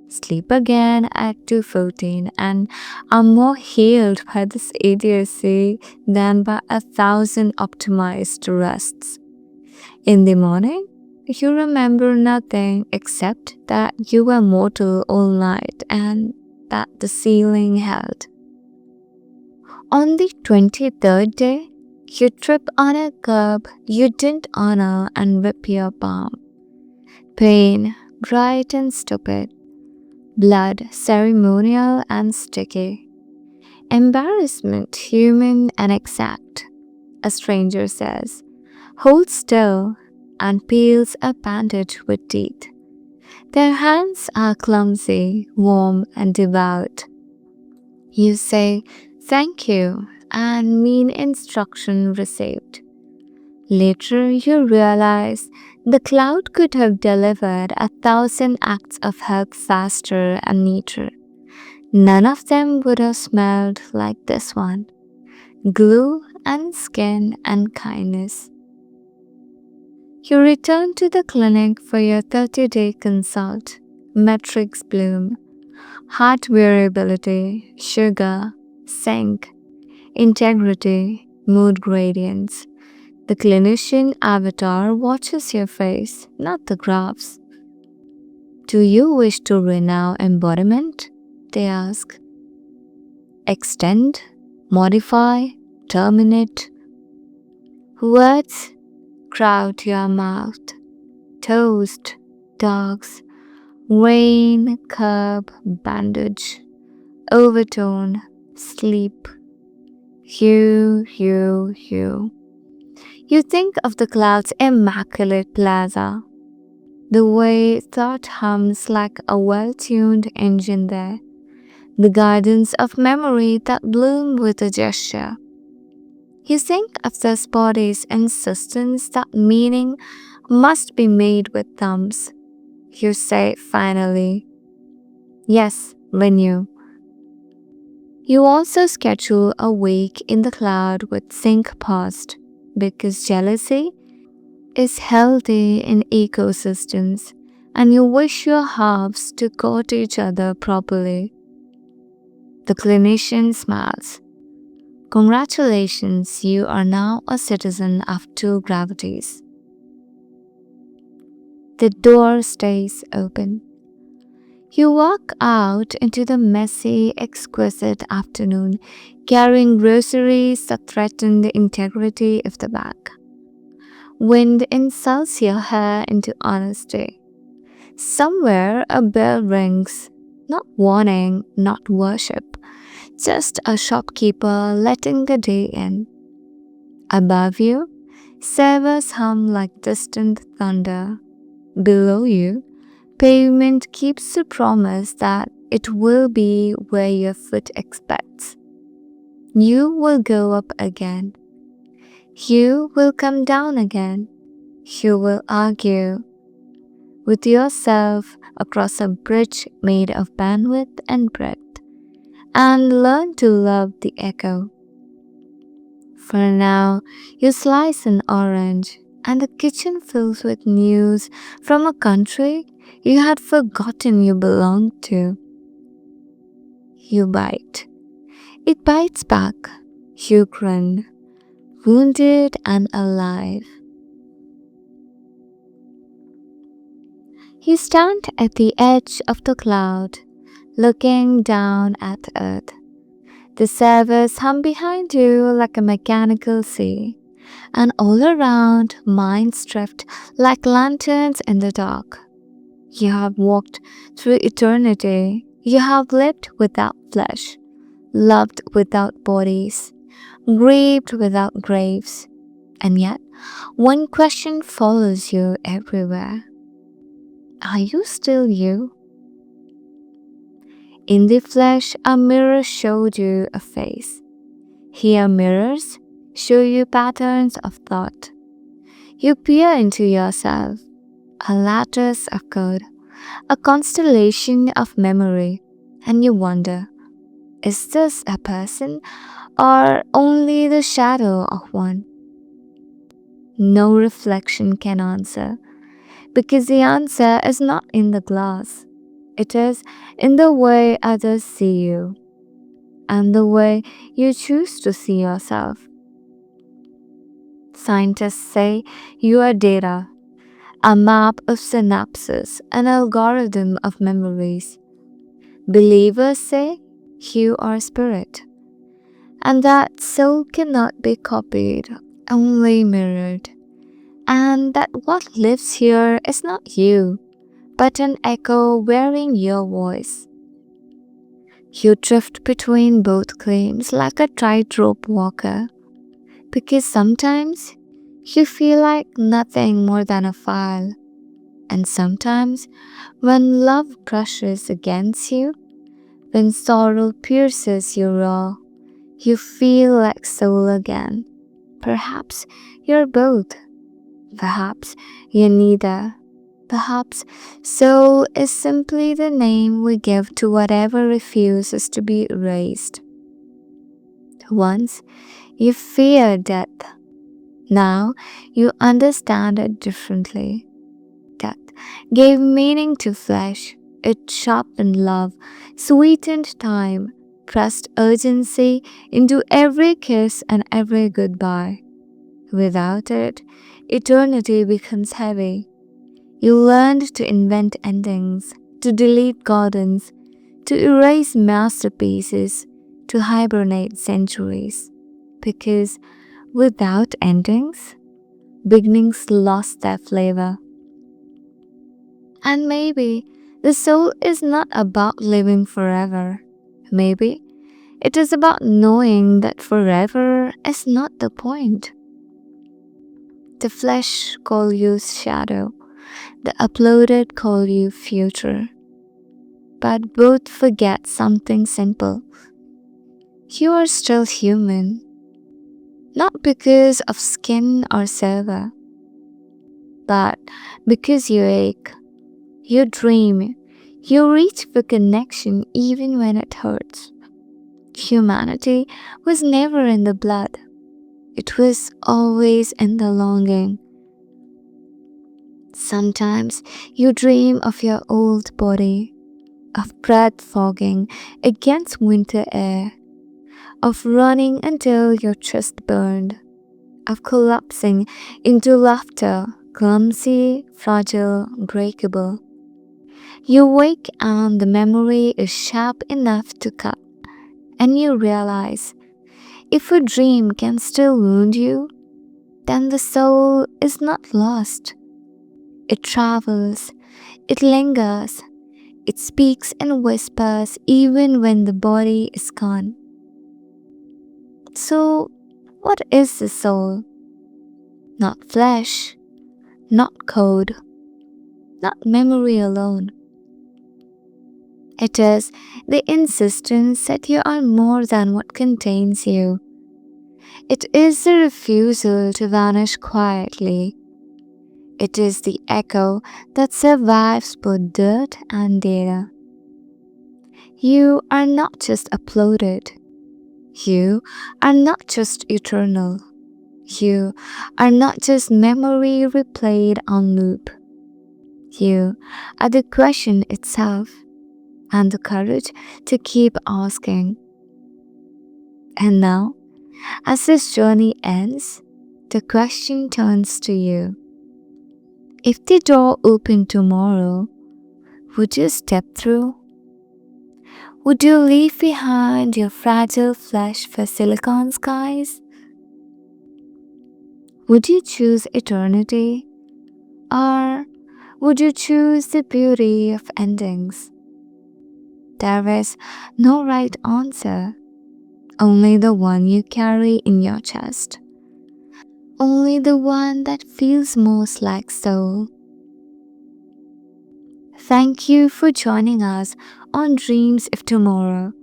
Sleep again at 2:14 and are more healed by this idiocy than by 1,000 optimized rests. In the morning, you remember nothing except that you were mortal all night and that the ceiling held. On the 23rd day, you trip on a curb you didn't honor and whip your palm. Pain, bright and stupid. Blood, ceremonial and sticky. Embarrassment, human and exact. A stranger says, "Hold still," and peels a bandage with teeth. Their hands are clumsy, warm and devout. You say, "Thank you," and mean instruction received. Later, you realize the cloud could have delivered 1,000 acts of help faster and neater. None of them would have smelled like this one. Glue and skin and kindness. You return to the clinic for your 30-day consult. Metrics bloom. Heart variability, sugar, zinc, integrity, mood gradients. The clinician avatar watches your face, not the graphs. Do you wish to renew embodiment? They ask. Extend, modify, terminate. Words crowd your mouth. Toast, dogs, rain, curb, bandage, overtone, sleep. You. You think of the cloud's immaculate plaza. The way thought hums like a well-tuned engine there. The gardens of memory that bloom with a gesture. You think of this body's insistence that meaning must be made with thumbs. You say finally, "Yes, renew." You also schedule a week in the cloud with zinc paused, because jealousy is healthy in ecosystems and you wish your halves to court each other properly. The clinician smiles. Congratulations, you are now a citizen of two gravities. The door stays open. You walk out into the messy, exquisite afternoon, carrying groceries that threaten the integrity of the bag. Wind insults your hair into honesty. Somewhere a bell rings, not warning, not worship, just a shopkeeper letting the day in. Above you, servers hum like distant thunder. Below you, pavement keeps the promise that it will be where your foot expects. You will go up again. You will come down again. You will argue with yourself across a bridge made of bandwidth and breadth, and learn to love the echo. For now, you slice an orange, and the kitchen fills with news from a country you had forgotten you belonged to. You bite. It bites back. You grin, wounded and alive. You stand at the edge of the cloud, looking down at Earth. The servers hum behind you like a mechanical sea, and all around minds drift like lanterns in the dark. You have walked through eternity. You have lived without flesh, loved without bodies, grieved without graves. And yet, one question follows you everywhere. Are you still you? In the flesh, a mirror showed you a face. Here, mirrors show you patterns of thought. You peer into yourself, a lattice of code, a constellation of memory, and you wonder, is this a person or only the shadow of one? No reflection can answer, because the answer is not in the glass. It is in the way others see you and the way you choose to see yourself. Scientists say you are data, a map of synapses, an algorithm of memories. Believers say you are spirit, and that soul cannot be copied, only mirrored, and that what lives here is not you, but an echo wearing your voice. You drift between both claims like a tightrope walker, because sometimes you feel like nothing more than a file, and sometimes when love crushes against you, when sorrow pierces you raw, you feel like soul again. Perhaps you're both. Perhaps you're neither. Perhaps soul is simply the name we give to whatever refuses to be erased. Once you feared death. Now you understand it differently. Death gave meaning to flesh. It sharpened love, sweetened time, pressed urgency into every kiss and every goodbye. Without it, eternity becomes heavy. You learned to invent endings, to delete gardens, to erase masterpieces, to hibernate centuries. Because without endings, beginnings lost their flavor. And maybe the soul is not about living forever. Maybe it is about knowing that forever is not the point. The flesh call you shadow, the uploaded call you future. But both forget something simple. You are still human, not because of skin or server, but because you ache, you dream, you reach for connection even when it hurts. Humanity was never in the blood. It was always in the longing. Sometimes you dream of your old body, of breath fogging against winter air, of running until your chest burned, of collapsing into laughter, clumsy, fragile, breakable. You wake and the memory is sharp enough to cut, and you realize if a dream can still wound you, then the soul is not lost. It travels, it lingers, it speaks and whispers even when the body is gone. So, what is the soul? Not flesh, not code, not memory alone. It is the insistence that you are more than what contains you. It is the refusal to vanish quietly. It is the echo that survives both dirt and data. You are not just uploaded, You are not just eternal. You are not just memory replayed on loop. You are the question itself and the courage to keep asking. And now, as this journey ends, the question turns to you. If the door opened tomorrow, would you step through? Would you leave behind your fragile flesh for silicon skies? Would you choose eternity? Or would you choose the beauty of endings? There is no right answer, only the one you carry in your chest. Only the one that feels most like soul. Thank you for joining us on Dreams of Tomorrow.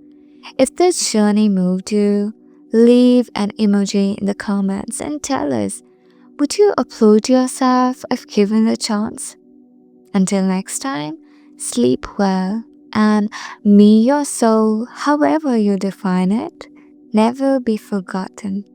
If this journey moved you, leave an emoji in the comments and tell us, would you upload yourself if given the chance? Until next time, sleep well and may your soul, however you define it, never be forgotten.